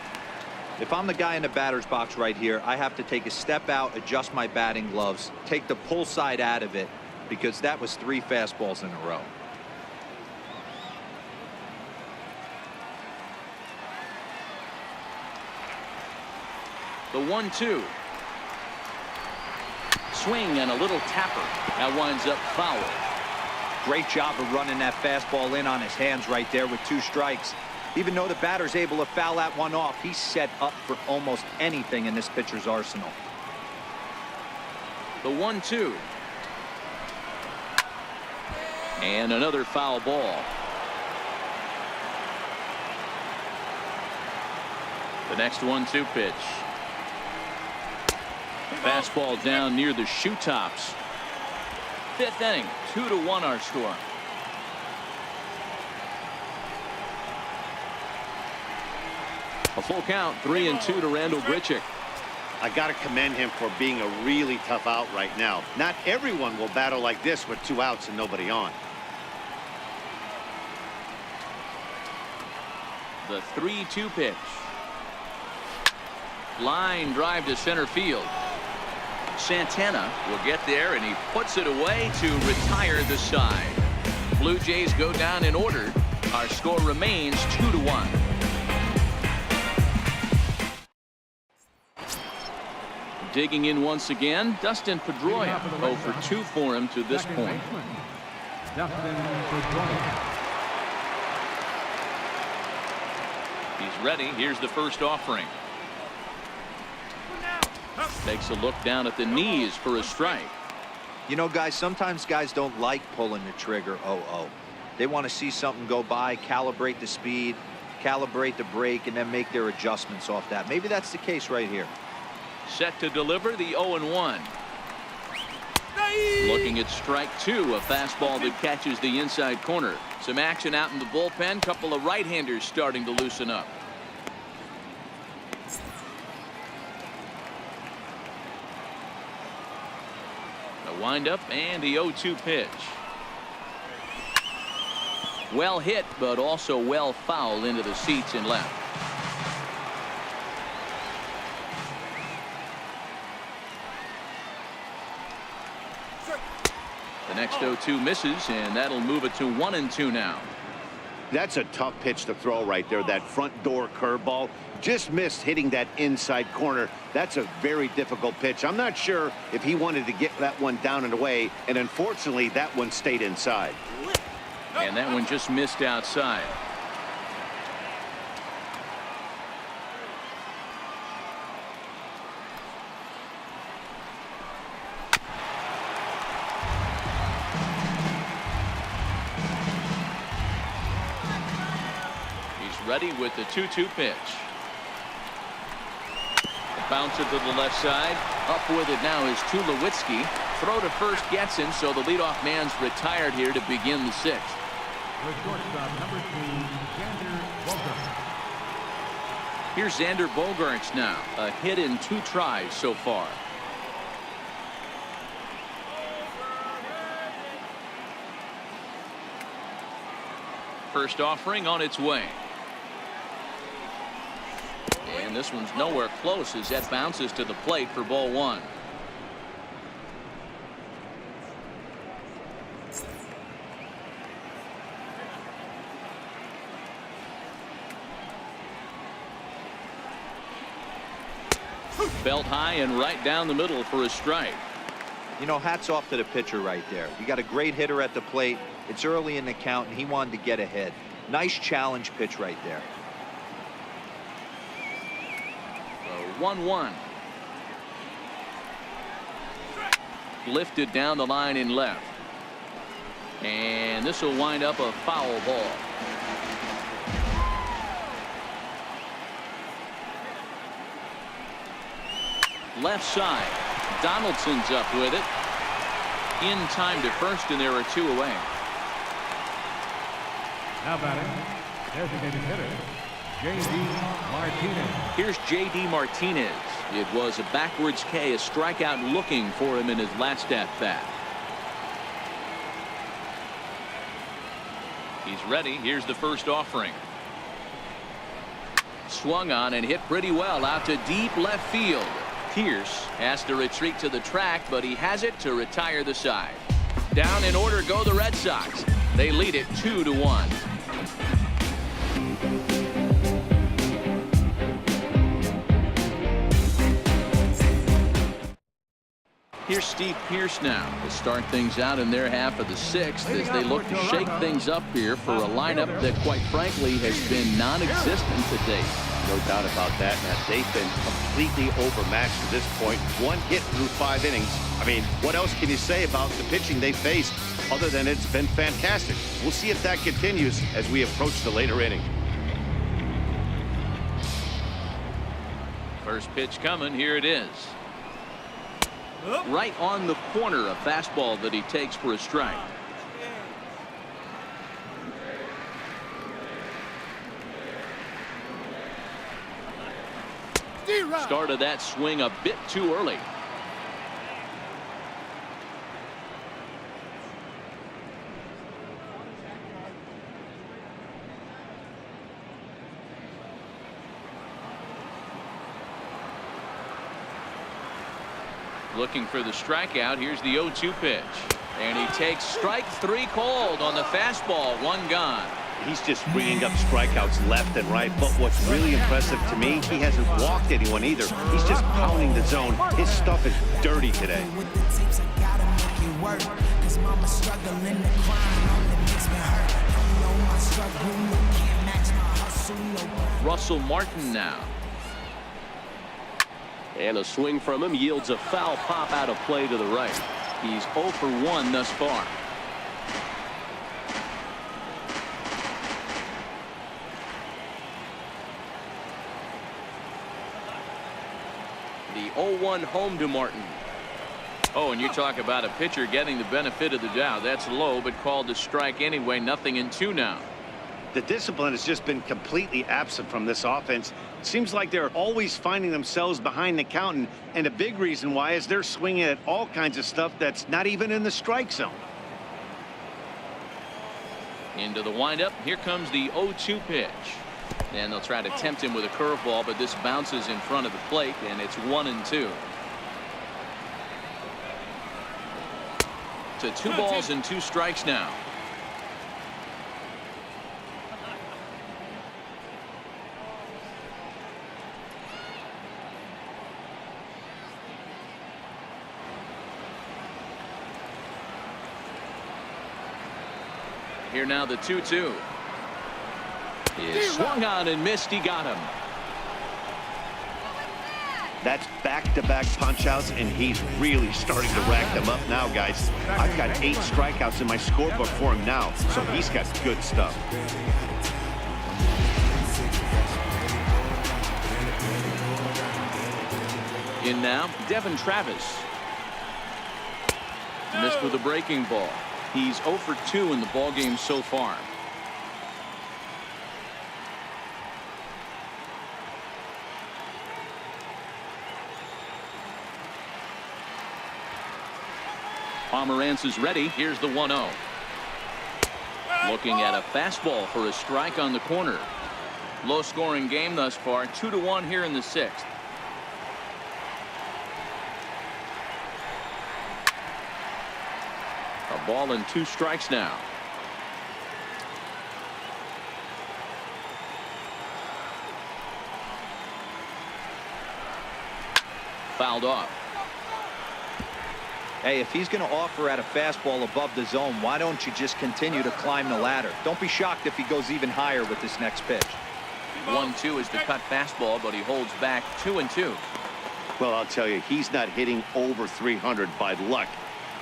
If I'm the guy in the batter's box right here, I have to take a step out, adjust my batting gloves, take the pull side out of it, because that was 3 fastballs in a row. The 1-2. Swing and a little tapper. That winds up foul. Great job of running that fastball in on his hands right there with 2 strikes. Even though the batter's able to foul that one off, he's set up for almost anything in this pitcher's arsenal. The 1-2. And another foul ball. The next 1-2 pitch. Fastball down near the shoe tops. 5th inning, 2-1 our score. A full count, 3-2 to Randall Grichuk. I got to commend him for being a really tough out right now. Not everyone will battle like this with 2 outs and nobody on. The 3-2 pitch. Line drive to center field. Santana will get there, and he puts it away to retire the side. Blue Jays go down in order. Our score remains 2-1. Digging in once again, Dustin Pedroia. 0 for 2 for him to this point. Dustin Pedroia. He's ready. Here's the first offering. Takes a look down at the knees for a strike. You know, guys, sometimes guys don't like pulling the trigger 0-0. They want to see something go by, calibrate the speed, calibrate the brake, and then make their adjustments off that. Maybe that's the case right here. Set to deliver the 0-1. Looking at strike 2, a fastball that catches the inside corner. Some action out in the bullpen. Couple of right-handers starting to loosen up. The windup and the 0-2 pitch. Well hit, but also well fouled into the seats and left. The next 0-2 misses, and that'll move it to 1-2 now. That's a tough pitch to throw right there. That front door curveball just missed hitting that inside corner. That's a very difficult pitch. I'm not sure if he wanted to get that one down and away, and unfortunately that one stayed inside. And that one just missed outside. Ready with the 2-2 pitch. Bounce it to the left side. Up with it now is Tulowitzki. Throw to first gets him, so the leadoff man's retired here to begin the 6th. The shortstop, number 2, Xander Bogaerts. Here's Xander Bogaerts now. A hit in 2 tries so far. First offering on its way. And this one's nowhere close as that bounces to the plate for ball 1. Belt high and right down the middle for a strike. You know, hats off to the pitcher right there. You got a great hitter at the plate. It's early in the count, and he wanted to get ahead. Nice challenge pitch right there. 1-1. Lifted down the line in left. And this will wind up a foul ball. Left side. Donaldson's up with it. In time to first, and there are 2 away. Now batting, designated hitter, J.D. Martinez. Here's J.D. Martinez. It was a backwards K, a strikeout looking for him in his last at bat. He's ready. Here's the first offering. Swung on and hit pretty well out to deep left field. Pierce has to retreat to the track, but he has it to retire the side. Down in order go the Red Sox. They lead it 2-1. Here's Steve Pierce now to start things out in their half of the 6th as they look to shake things up here for a lineup that, quite frankly, has been non-existent to date. No doubt about that, Matt. They've been completely overmatched to this point. 1 hit through 5 innings. I mean, what else can you say about the pitching they faced other than it's been fantastic? We'll see if that continues as we approach the later inning. First pitch coming. Here it is. Right on the corner, a fastball that he takes for a strike. Started that swing a bit too early. Looking for the strikeout. Here's the 0-2 pitch. And he takes strike 3 called on the fastball. 1 gone. He's just bringing up strikeouts left and right. But what's really impressive to me, he hasn't walked anyone either. He's just pounding the zone. His stuff is dirty today. Russell Martin now. And a swing from him yields a foul pop out of play to the right. He's 0 for 1 thus far. The 0-1 home to Martin. Oh, and you talk about a pitcher getting the benefit of the doubt. That's low, but called to strike anyway. 0-2 now. The discipline has just been completely absent from this offense. It seems like they're always finding themselves behind the count, and a big reason why is they're swinging at all kinds of stuff that's not even in the strike zone. Into the windup. Here comes the 0-2 pitch. And they'll try to tempt him with a curveball, but this bounces in front of the plate, and it's 1-2. To 2 balls and 2 strikes now. Here now the 2-2. Is swung on and missed. He got him. That's back-to-back punch-outs, and he's really starting to rack them up now, guys. I've got 8 strikeouts in my scorebook for him now, so he's got good stuff. In now, Devon Travis. Missed with a breaking ball. He's 0 for 2 in the ballgame so far. Pomerantz is ready. Here's the 1-0. Looking at a fastball for a strike on the corner. Low scoring game thus far. 2-1 here in the 6th. A ball and 2 strikes now. Fouled off. Hey, if he's going to offer at a fastball above the zone, why don't you just continue to climb the ladder? Don't be shocked if he goes even higher with this next pitch. 1-2 is the cut fastball, but he holds back. 2-2. Well, I'll tell you, he's not hitting over 300 by luck.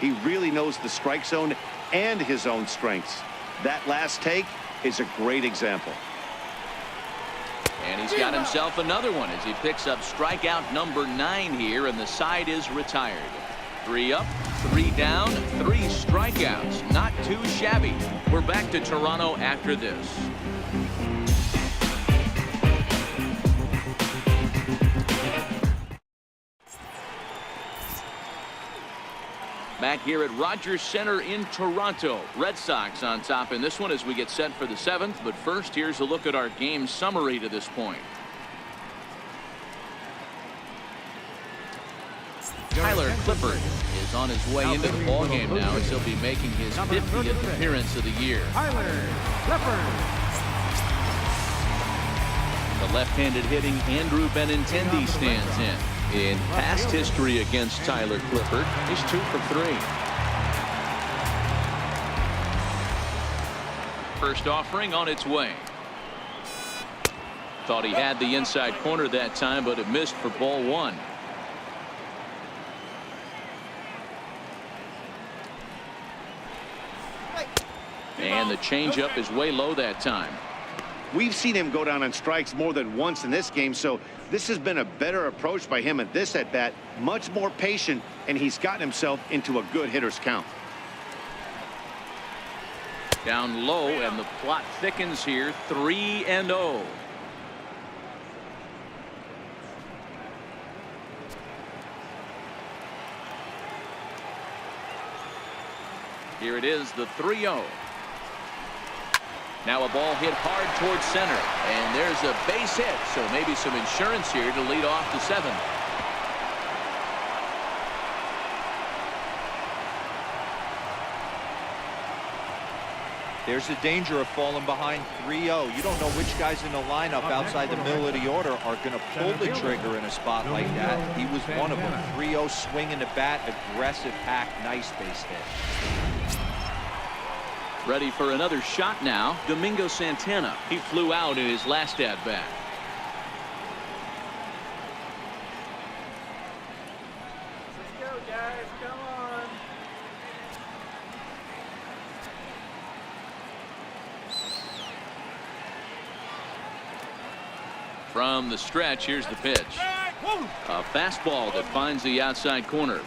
He really knows the strike zone and his own strengths. That last take is a great example. And he's got himself another one as he picks up strikeout number 9 here, and the side is retired. 3 up, 3 down, 3 strikeouts. Not too shabby. We're back to Toronto after this. Back here at Rogers Center in Toronto. Red Sox on top in this one as we get set for the 7th. But first, here's a look at our game summary to this point. Tyler Clippard is on his way into the ballgame now as he'll be making his 50th appearance of the year. Tyler Clippard. The left-handed hitting Andrew Benintendi stands in. In past history against Tyler Clippard, he's 2 for 3. First offering on its way. Thought he had the inside corner that time, but it missed for ball 1. And the changeup is way low that time. We've seen him go down on strikes more than once in this game, so this has been a better approach by him at this at-bat. Much more patient, and he's gotten himself into a good hitter's count. Down low, and the plot thickens here. 3-0. Here it is, the 3-0. Now a ball hit hard towards center, and there's a base hit, so maybe some insurance here to lead off the 7th. There's the danger of falling behind 3-0. You don't know which guys in the lineup outside the middle of the order are going to pull the trigger in a spot like that. He was one of them. 3-0 swinging the bat, aggressive hack, nice base hit. Ready for another shot now, Domingo Santana. He flew out in his last at-bat. Let's go, guys. Come on. From the stretch, here's the pitch. A fastball that finds the outside corner.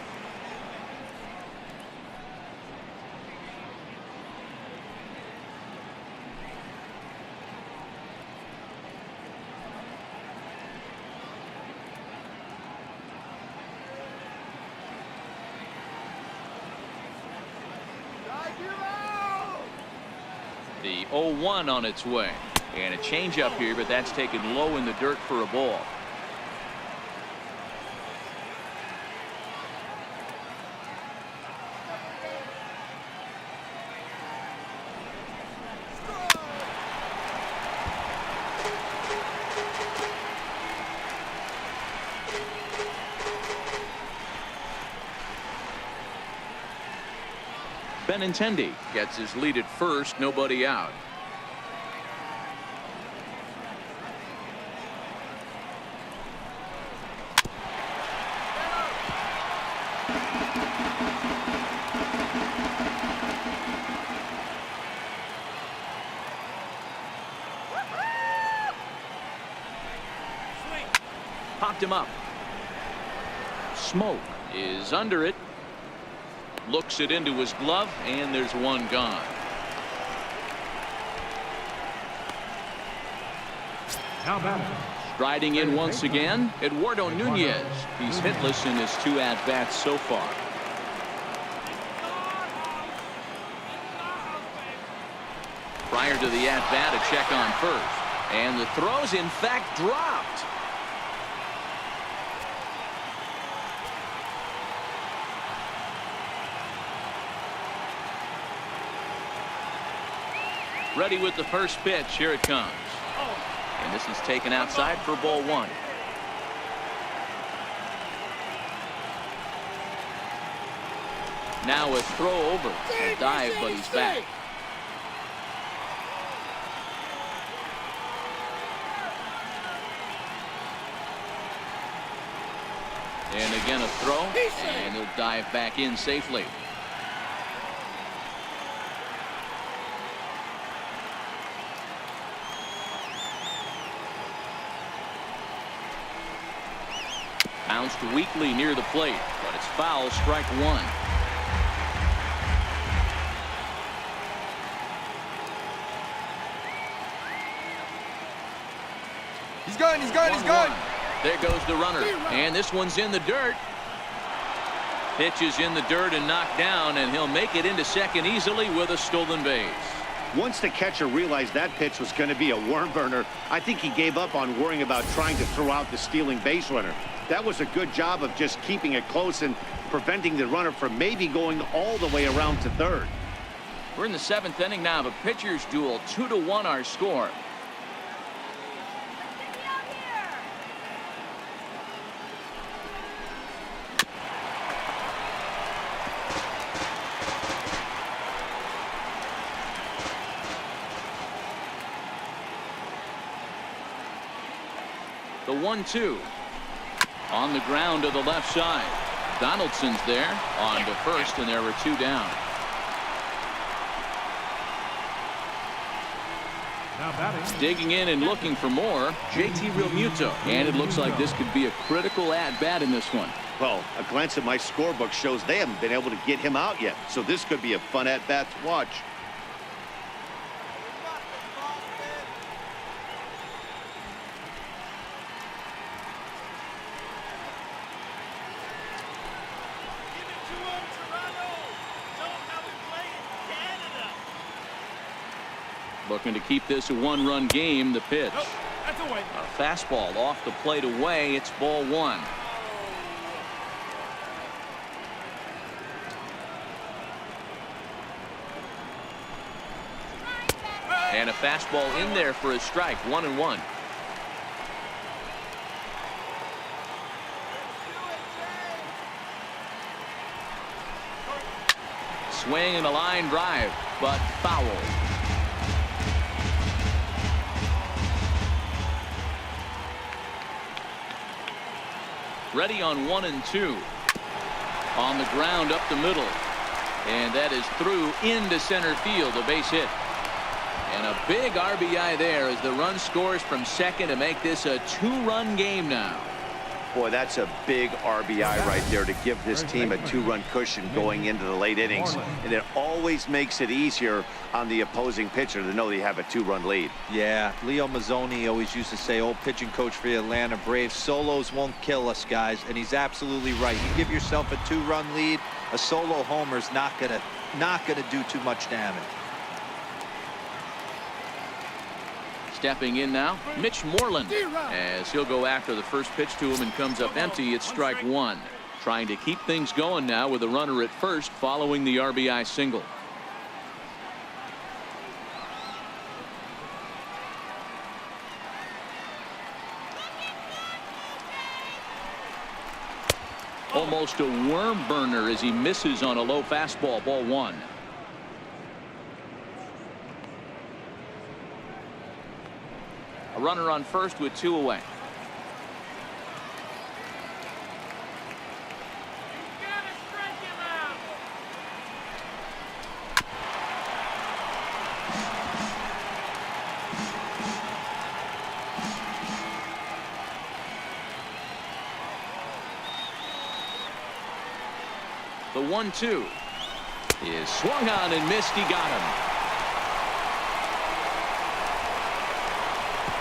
The 0-1 on its way. And a changeup here, but that's taken low in the dirt for a ball. Benintendi gets his lead at first, nobody out. Popped him up. SMOAK is under it. Looks it into his glove, and there's one gone. Now batting. Striding in once again, Eduardo Nunez. He's hitless in his 2 at-bats so far. Prior to the at-bat, a check on first. And the throw's in fact dropped. Ready with the first pitch. Here it comes. And this is taken outside for ball 1. Now a throw over. A dive, but he's back. And again a throw. And he'll dive back in safely. Bounced weakly near the plate, but it's foul, strike 1. He's going, he's going, he's going. There goes the runner, and this one's in the dirt. Pitch is in the dirt and knocked down, and he'll make it into second easily with a stolen base. Once the catcher realized that pitch was going to be a worm burner, I think he gave up on worrying about trying to throw out the stealing base runner. That was a good job of just keeping it close and preventing the runner from maybe going all the way around to third. We're in the 7th inning now of a pitcher's duel. 2-1 our score. The 1-2. On the ground to the left side. Donaldson's there on to first, and there were 2 down. Now batting. Digging in and looking for more, JT Realmuto. And it looks like this could be a critical at-bat in this one. Well, a glance at my scorebook shows they haven't been able to get him out yet, so this could be a fun at-bat to watch. Looking to keep this a one-run game. The pitch. That's away. A fastball off the plate away. It's ball one. And a fastball in there for a strike. 1-1. Swing and a line drive, but foul. Ready on 1 and 2. On the ground up the middle. And that is through into center field. A base hit. And a big RBI there as the run scores from second to make this a 2-run game now. Boy, that's a big RBI right there to give this team a 2-run cushion going into the late innings. And it always makes it easier on the opposing pitcher to know they have a 2-run lead. Yeah, Leo Mazzoni always used to say, old pitching coach for the Atlanta Braves, solos won't kill us, guys. And he's absolutely right. You give yourself a 2-run lead, a solo homer's not gonna do too much damage. Stepping in now, Mitch Moreland, as he'll go after the first pitch to him and comes up empty. It's strike one. Trying to keep things going now with a runner at first following the RBI single. Almost a worm burner as he misses on a low fastball. Ball one. A runner on first with 2 away. The 1-2 is swung on and missed. He got him.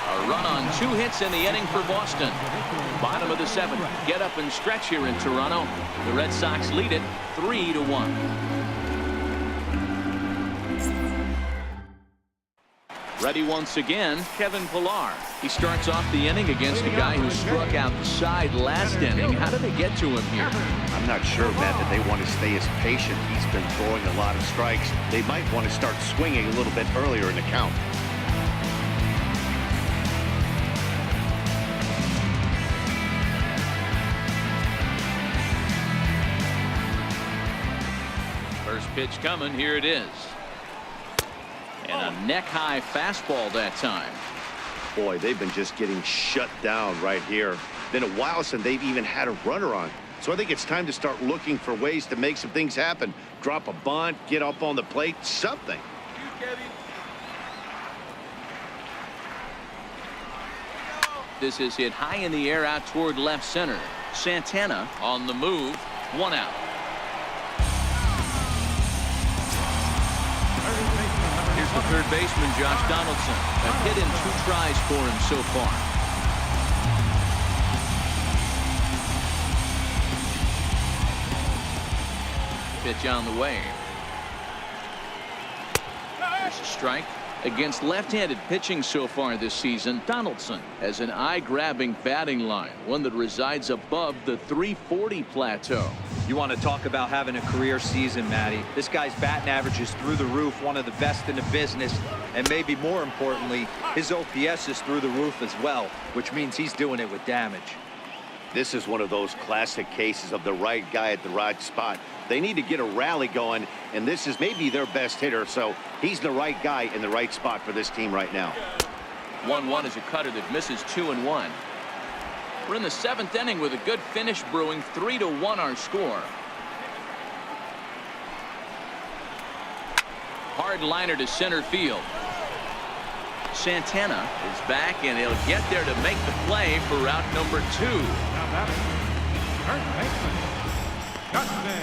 A run on 2 hits in the inning for Boston. Bottom of the 7th. Get up and stretch here in Toronto. The Red Sox lead it 3-1. Ready once again, Kevin Pillar. He starts off the inning against a guy who struck outside last inning. How did they get to him here? I'm not sure, Matt, that they want to stay as patient. He's been throwing a lot of strikes. They might want to start swinging a little bit earlier in the count. First pitch coming. Here it is. And a neck-high fastball that time. Boy, they've been just getting shut down right here. Been a while since they've even had a runner on. So I think it's time to start looking for ways to make some things happen. Drop a bunt, get up on the plate, something. This is hit high in the air out toward left center. Santana on the move. 1 out. Here's the third baseman, Josh Donaldson. A hit in 2 tries for him so far. Pitch on the way. There's a strike. Against left-handed pitching so far this season, Donaldson has an eye-grabbing batting line, one that resides above the 340 plateau. You want to talk about having a career season, Matty. This guy's batting average is through the roof, one of the best in the business, and maybe more importantly, his OPS is through the roof as well, which means he's doing it with damage. This is one of those classic cases of the right guy at the right spot. They need to get a rally going, and this is maybe their best hitter, so he's the right guy in the right spot for this team right now. 1-1 is a cutter that misses 2-1. We're in the 7th inning with a good finish brewing. 3-1 our score. Hard liner to center field. Santana is back, and he'll get there to make the play for route number 2. Now batting, first baseman, Justin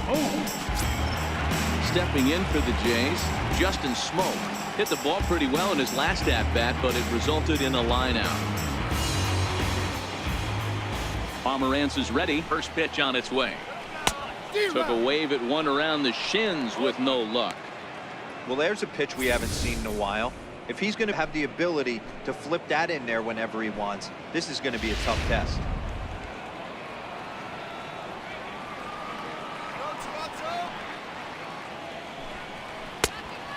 Smoak. Stepping in for the Jays, Justin Smoak hit the ball pretty well in his last at-bat, but it resulted in a line-out. Pomerantz is ready. First pitch on its way. Took a wave at one around the shins with no luck. Well, there's a pitch we haven't seen in a while. If he's going to have the ability to flip that in there whenever he wants, this is going to be a tough test.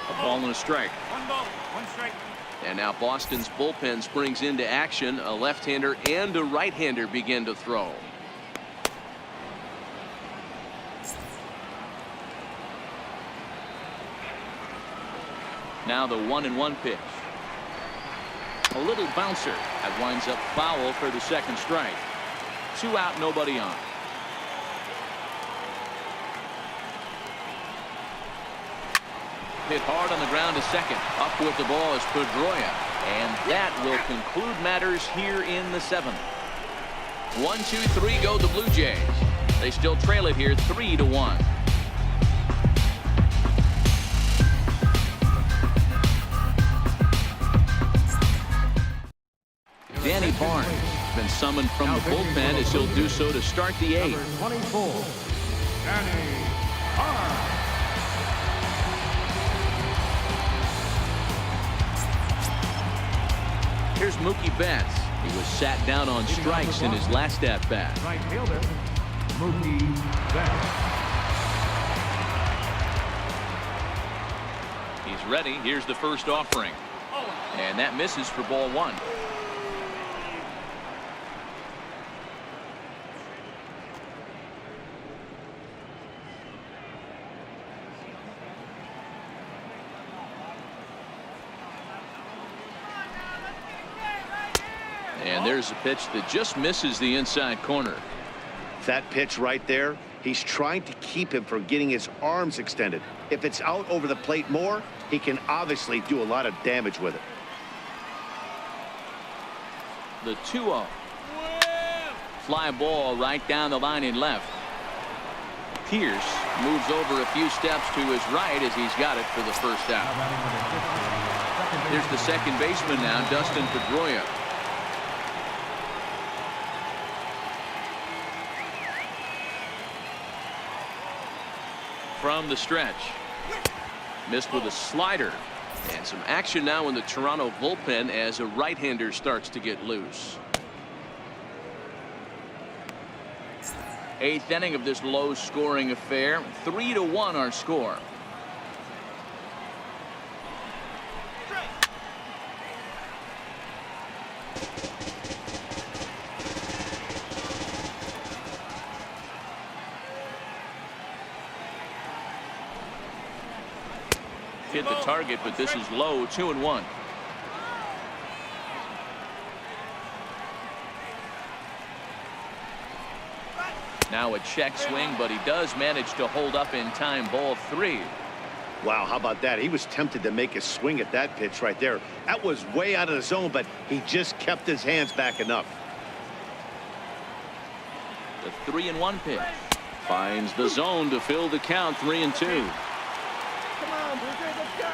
A ball and a strike. 1 ball, 1 strike. And now Boston's bullpen springs into action. A left-hander and a right-hander begin to throw. Now the 1-1 pitch. A little bouncer that winds up foul for the second strike. 2 out, nobody on. Hit hard on the ground to second. Up with the ball is Pedroia. And that will conclude matters here in the 7th. 1-2-3 go the Blue Jays. They still trail it here 3-1. Danny Barnes been summoned from the bullpen as he'll do so to start the 8th. Number 24, Danny Barnes. Here's Mookie Betts. He was sat down on strikes in his last at-bat. Right fielder, Mookie Betts. He's ready. Here's the first offering. And that misses for ball 1. And there's a pitch that just misses the inside corner. That pitch right there, he's trying to keep him from getting his arms extended. If it's out over the plate more, he can obviously do a lot of damage with it. The 2-0. Fly ball right down the line in left. Pierce moves over a few steps to his right as he's got it for the first out. Here's the second baseman now, Dustin Pedroia. From the stretch. Missed with a slider. And some action now in the Toronto bullpen as a right-hander starts to get loose. 8th inning of this low-scoring affair. 3-1 our score. Hit the target, but this is low. 2-1. Now a check swing, but he does manage to hold up in time. Ball 3. Wow, how about that? He was tempted to make a swing at that pitch right there. That was way out of the zone, but he just kept his hands back enough. The 3-1 pitch. Finds the zone to fill the count. 3-2. Come on, Blue Jays, let's go.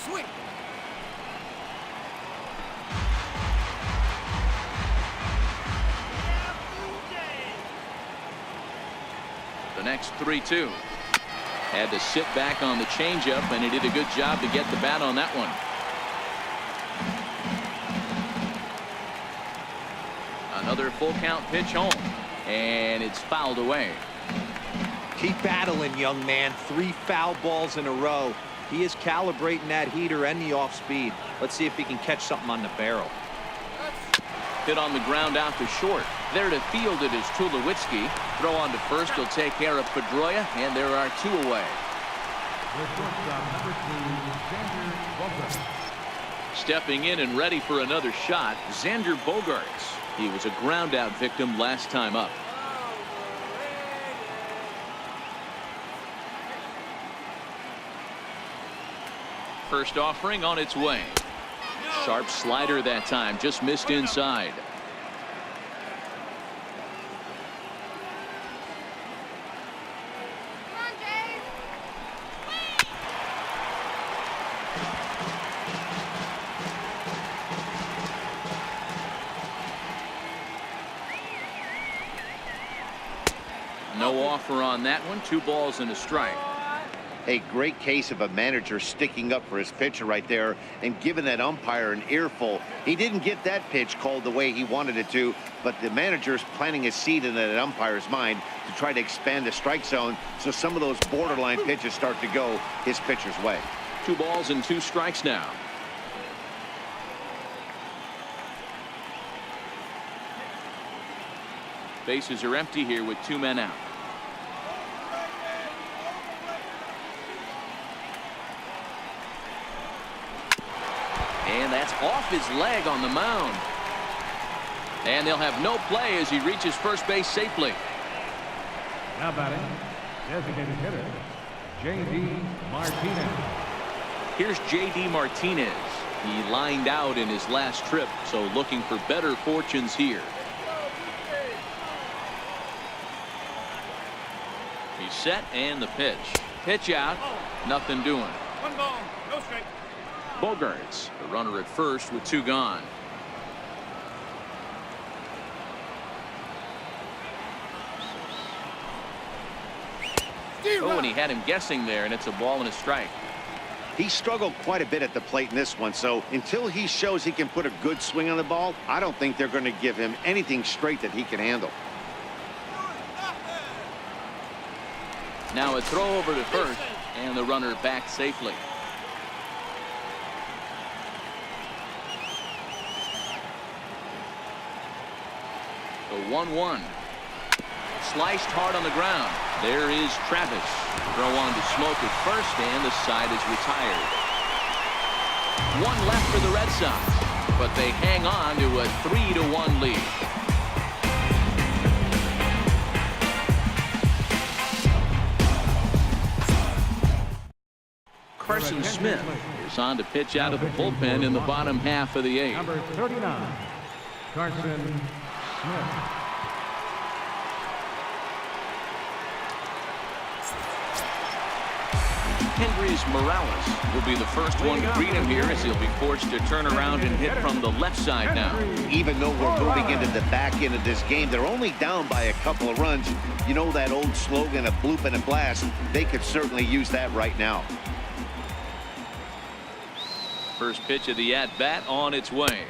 Swing. The next 3-2. Had to sit back on the changeup, and he did a good job to get the bat on that one. Another full count pitch home. And it's fouled away. Keep battling, young man. 3 foul balls in a row. He is calibrating that heater and the off speed. Let's see if he can catch something on the barrel. Hit on the ground out to short. There to field it is Tulowitzki. Throw on to first. He'll take care of Pedroia, and there are 2 away. The shortstop, number 2, Xander Bogaerts. Stepping in and ready for another shot, Xander Bogaerts. He was a ground out victim last time up. First offering on its way. Sharp slider that time, just missed inside. Come on, Jays. No offer on that one. 2 balls and a strike. A great case of a manager sticking up for his pitcher right there and giving that umpire an earful. He didn't get that pitch called the way he wanted it to, but the manager's planting a seed in that umpire's mind to try to expand the strike zone so some of those borderline pitches start to go his pitcher's way. 2 balls and 2 strikes now. Bases are empty here with 2 men out. And that's off his leg on the mound. And they'll have no play as he reaches first base safely. Now batting, designated hitter, J.D. Martinez. Here's J.D. Martinez. He lined out in his last trip, so looking for better fortunes here. He's set and the pitch. Pitch out. Nothing doing. 1 ball, no strike. Bogarts, the runner at first with 2 gone. Oh, and he had him guessing there, and it's a ball and a strike. He struggled quite a bit at the plate in this one, so until he shows he can put a good swing on the ball, I don't think they're going to give him anything straight that he can handle. Now a throw over to first, and the runner back safely. The 1-1. Sliced hard on the ground. There is Travis. Throw on to Smoak at first, and the side is retired. 1 left for the Red Sox, but they hang on to a 3-1 lead. Carson Smith is on to pitch out of the bullpen in the bottom half of the 8th. Number 39, Carson Smith. Hendrys Morales will be the first one to greet him here as he'll be forced to turn around and hit from the left side now. Even though we're moving into the back end of this game, they're only down by a couple of runs. You know that old slogan, a bloop and a blast? They could certainly use that right now. First pitch of the at-bat on its way.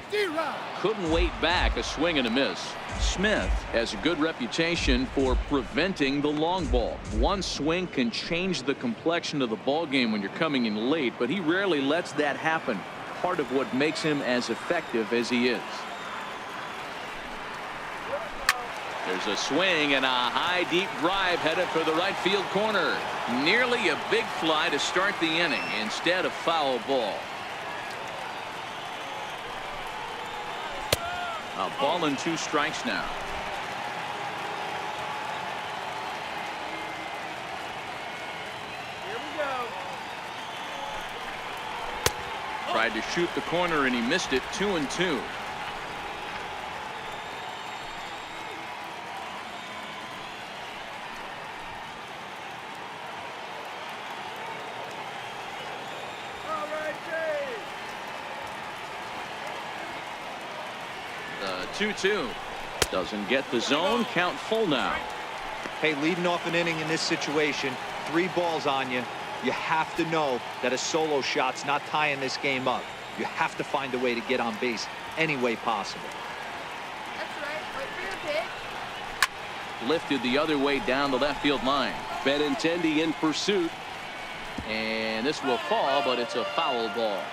Couldn't wait back, a swing and a miss. Smith has a good reputation for preventing the long ball. One swing can change the complexion of the ball game when you're coming in late, but he rarely lets that happen. Part of what makes him as effective as he is. There's a swing and a high deep drive headed for the right field corner. Nearly a big fly to start the inning. Instead, a foul ball. A ball and 2 strikes now. Here we go. Tried to shoot the corner and he missed it. 2-2. All right, Jay. 2-2. Doesn't get the zone. Count full now. Hey, leading off an inning in this situation, 3 balls on you. You have to know that a solo shot's not tying this game up. You have to find a way to get on base any way possible. That's right. Wait for your pitch. Lifted the other way down the left field line. Benintendi in pursuit. And this will fall, but it's a foul ball.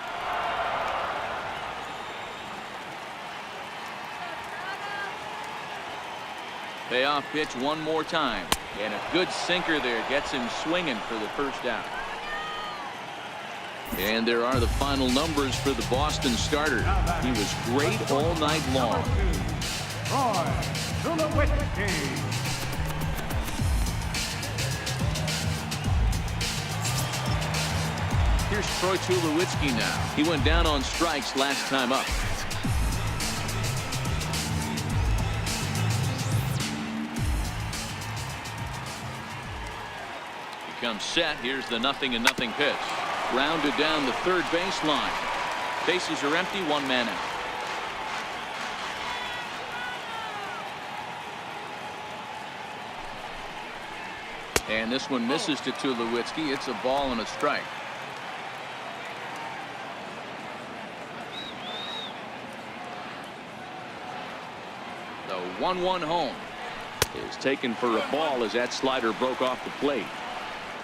Payoff pitch one more time. And a good sinker there gets him swinging for the first out. And there are the final numbers for the Boston starter. He was great all night long. Here's Troy Tulowitzki now. He went down on strikes last time up. He comes set. Here's the 0-0 pitch. Rounded down the third baseline. Bases are empty. 1 man out. And this one misses to Tulowitzki. It's a ball and a strike. The 1-1 home is taken for a ball as that slider broke off the plate.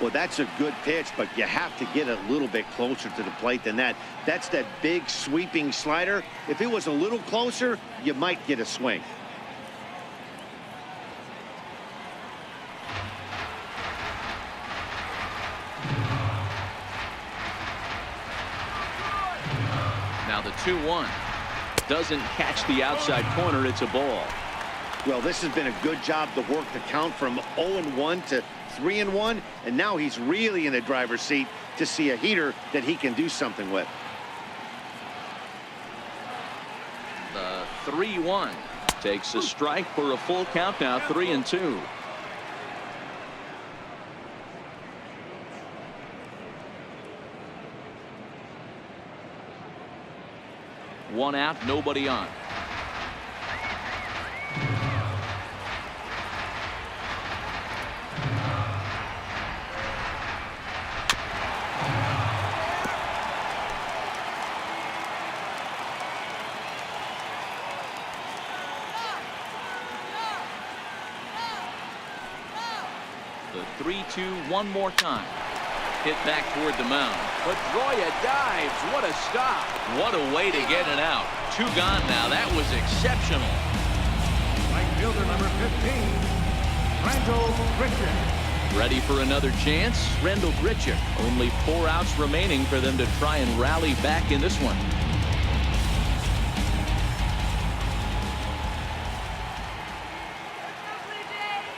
Well, that's a good pitch, but you have to get a little bit closer to the plate than that. That's that big sweeping slider. If it was a little closer, you might get a swing. Now the 2-1 doesn't catch the outside corner. It's a ball. Well, this has been a good job to work the count from 0-1 to 3-1, and now he's really in the driver's seat to see a heater that he can do something with. The 3-1 takes a strike for a full count now. 3-2. One out, nobody on. The 3-2 one more time. Hit back toward the mound. Pedroia dives. What a stop. What a way to get it out. 2 gone now. That was exceptional. Right fielder number 15, Randall Grichuk. Ready for another chance? Randall Grichuk. Only 4 outs remaining for them to try and rally back in this one.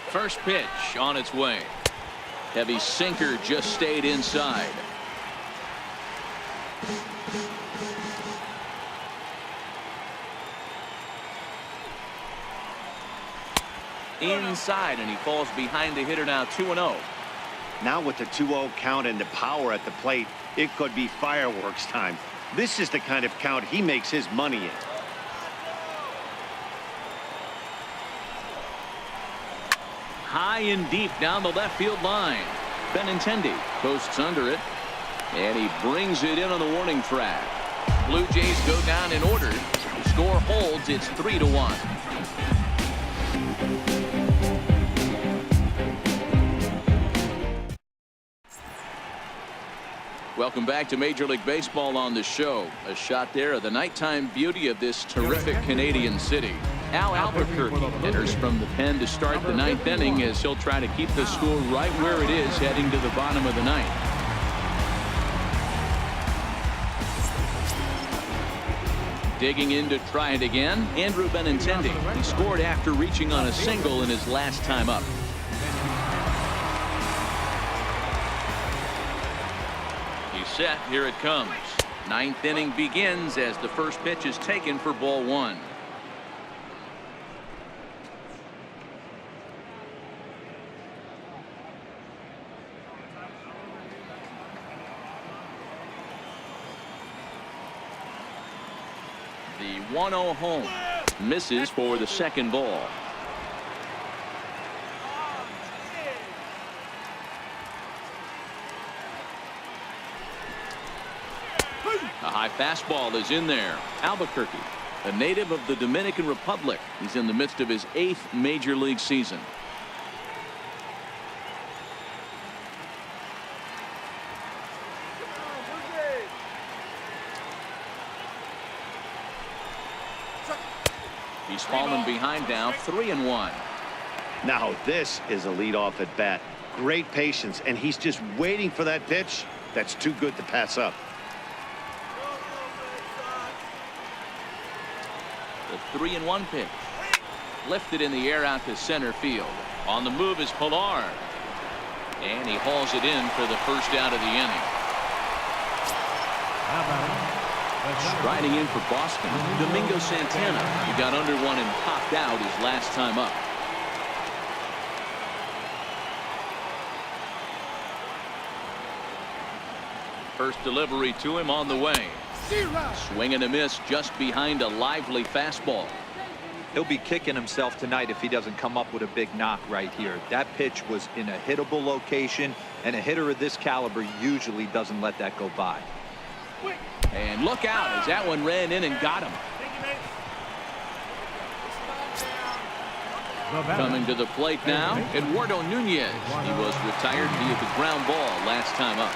First pitch on its way. Heavy sinker just stayed inside. Inside, and he falls behind the hitter now. 2-0. Now with the 2-0 count and the power at the plate, it could be fireworks time. This is the kind of count he makes his money in. High and deep down the left field line. Benintendi posts under it, and he brings it in on the warning track. Blue Jays go down in order. The score holds. It's 3-1. Welcome back to Major League Baseball on the show. A shot there of the nighttime beauty of this terrific Canadian city. Al Albuquerque enters from the pen to start the 9th inning as he'll try to keep the score right where it is heading to the bottom of the 9th. Digging in to try it again, Andrew Benintendi. He scored after reaching on a single in his last time up. He's set. Here it comes. 9th inning begins as the first pitch is taken for ball 1. The 1-0 home misses for the second ball. A high fastball is in there. Albuquerque, a native of the Dominican Republic. He's in the midst of his 8th major league season. He's fallen behind now. 3-1. Now this is a leadoff at bat. Great patience, and he's just waiting for that pitch. That's too good to pass up. The 3-1 pitch. Lifted in the air out to center field. On the move is Pilar. And he hauls it in for the first out of the inning. Striding in for Boston, Domingo Santana. He got under one and popped out his last time up. First delivery to him on the way. Swing and a miss just behind a lively fastball. He'll be kicking himself tonight if he doesn't come up with a big knock right here. That pitch was in a hittable location, and a hitter of this caliber usually doesn't let that go by. And look out as that one ran in and got him. Coming to the plate now, Eduardo Nunez. He was retired via the ground ball last time up.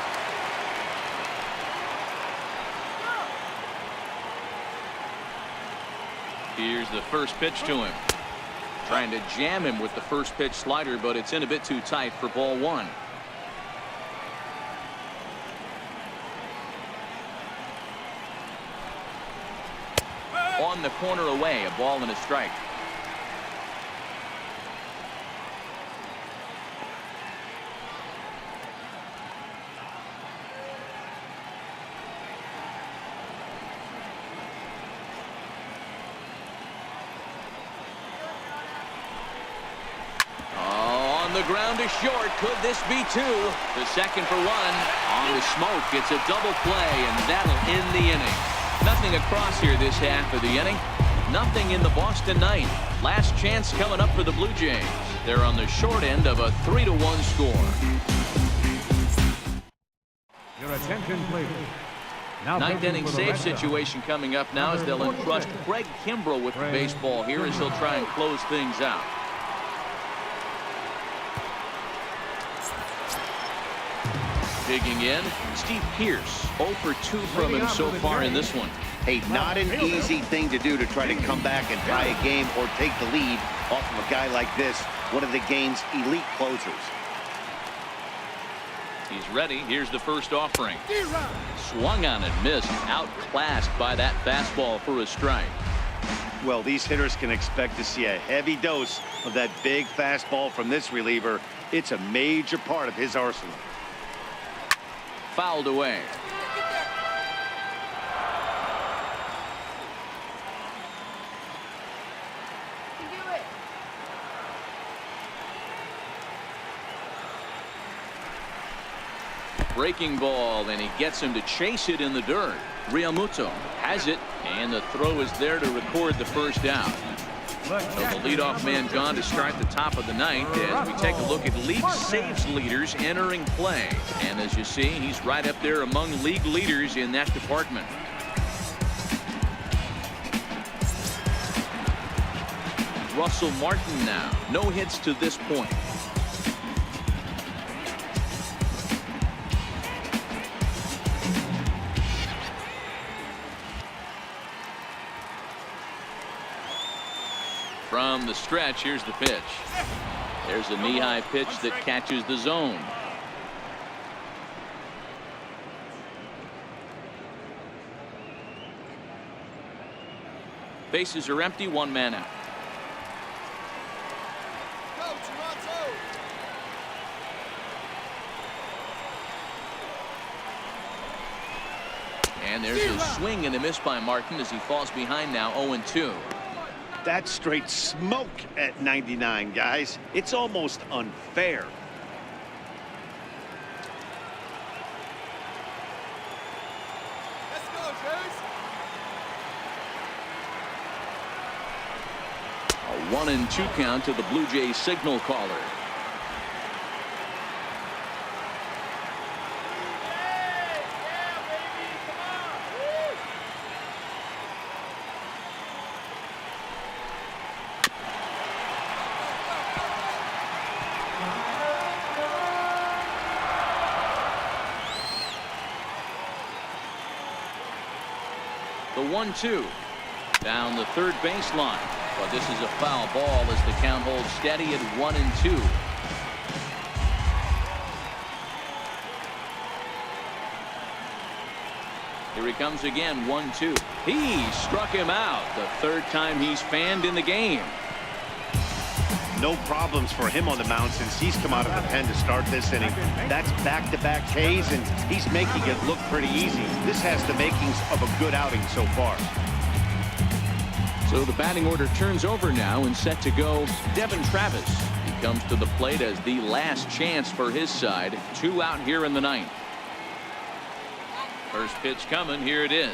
Here's the first pitch to him. Trying to jam him with the first pitch slider, but it's in a bit too tight for ball one. On the corner away, a ball and a strike. The ground is short. Could this be two? The second for one. On the smoke. It's a double play, and that'll end the inning. Nothing across here this half of the inning. Nothing in the Boston ninth. Last chance coming up for the Blue Jays. They're on the short end of a 3-1 score. Your attention, please. Now Ninth inning save situation coming up now as they'll entrust Craig Kimbrell with the baseball here as he'll try and close things out. Digging in, Steve Pearce, 0 for 2 from him so far in this one. Hey, not an easy thing to do to try to come back and tie a game or take the lead off of a guy like this, one of the game's elite closers. He's ready. Here's the first offering. Swung on and missed, outclassed by that fastball for a strike. Well, these hitters can expect to see a heavy dose of that big fastball from this reliever. It's a major part of his arsenal. Fouled away. Breaking ball, and he gets him to chase it in the dirt. Realmuto has it, and the throw is there to record the first out. So the leadoff man gone to start the top of the ninth as we take a look at league saves leaders entering play. And as you see, he's right up there among league leaders in that department. Russell Martin now. No hits to this point. From the stretch, here's the pitch. There's a knee-high pitch that catches the zone. Bases are empty, one man out. And there's a swing and a miss by Martin as he falls behind now 0-2. That's straight smoke at 99, guys. It's almost unfair. Let's go, Jays. A 1-2 count to the Blue Jays signal caller. The 1-2 down the third baseline, but this is a foul ball as the count holds steady at 1-2. Here he comes again, 1-2. He struck him out, the third time he's fanned in the game. No problems for him on the mound since he's come out of the pen to start this inning. That's back-to-back Ks, and he's making it look pretty easy. This has the makings of a good outing so far. So the batting order turns over now and set to go. Devon Travis. He comes to the plate as the last chance for his side. 2 out here in the ninth. First pitch coming. Here it is.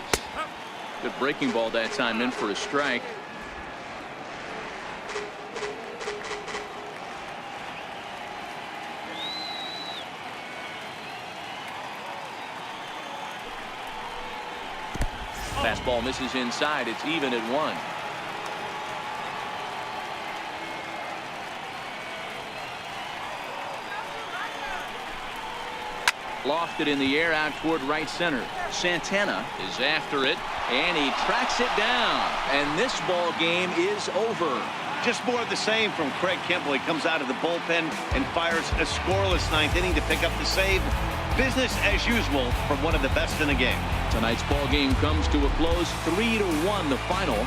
Good breaking ball that time in for a strike. Fastball misses inside. It's even at 1. Lofted in the air out toward right center. Santana is after it, and he tracks it down. And this ball game is over. Just more of the same from Craig Kimbrel. He comes out of the bullpen and fires a scoreless 9th inning to pick up the save. Business as usual from one of the best in the game. Tonight's ball game comes to a close, 3-1 the final.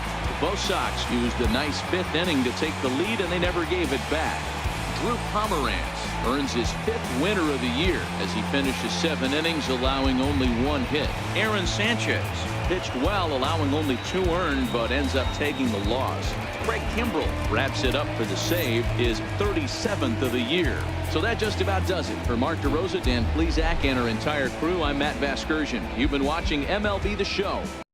Both Sox used a nice 5th inning to take the lead, and they never gave it back. Drew Pomeranz earns his 5th winner of the year as he finishes 7 innings, allowing only 1 hit. Aaron Sanchez pitched well, allowing only 2 earned, but ends up taking the loss. Craig Kimbrel wraps it up for the save, his 37th of the year. So that just about does it. For Mark DeRosa, Dan Plesac, and our entire crew, I'm Matt Vasgersian. You've been watching MLB The Show.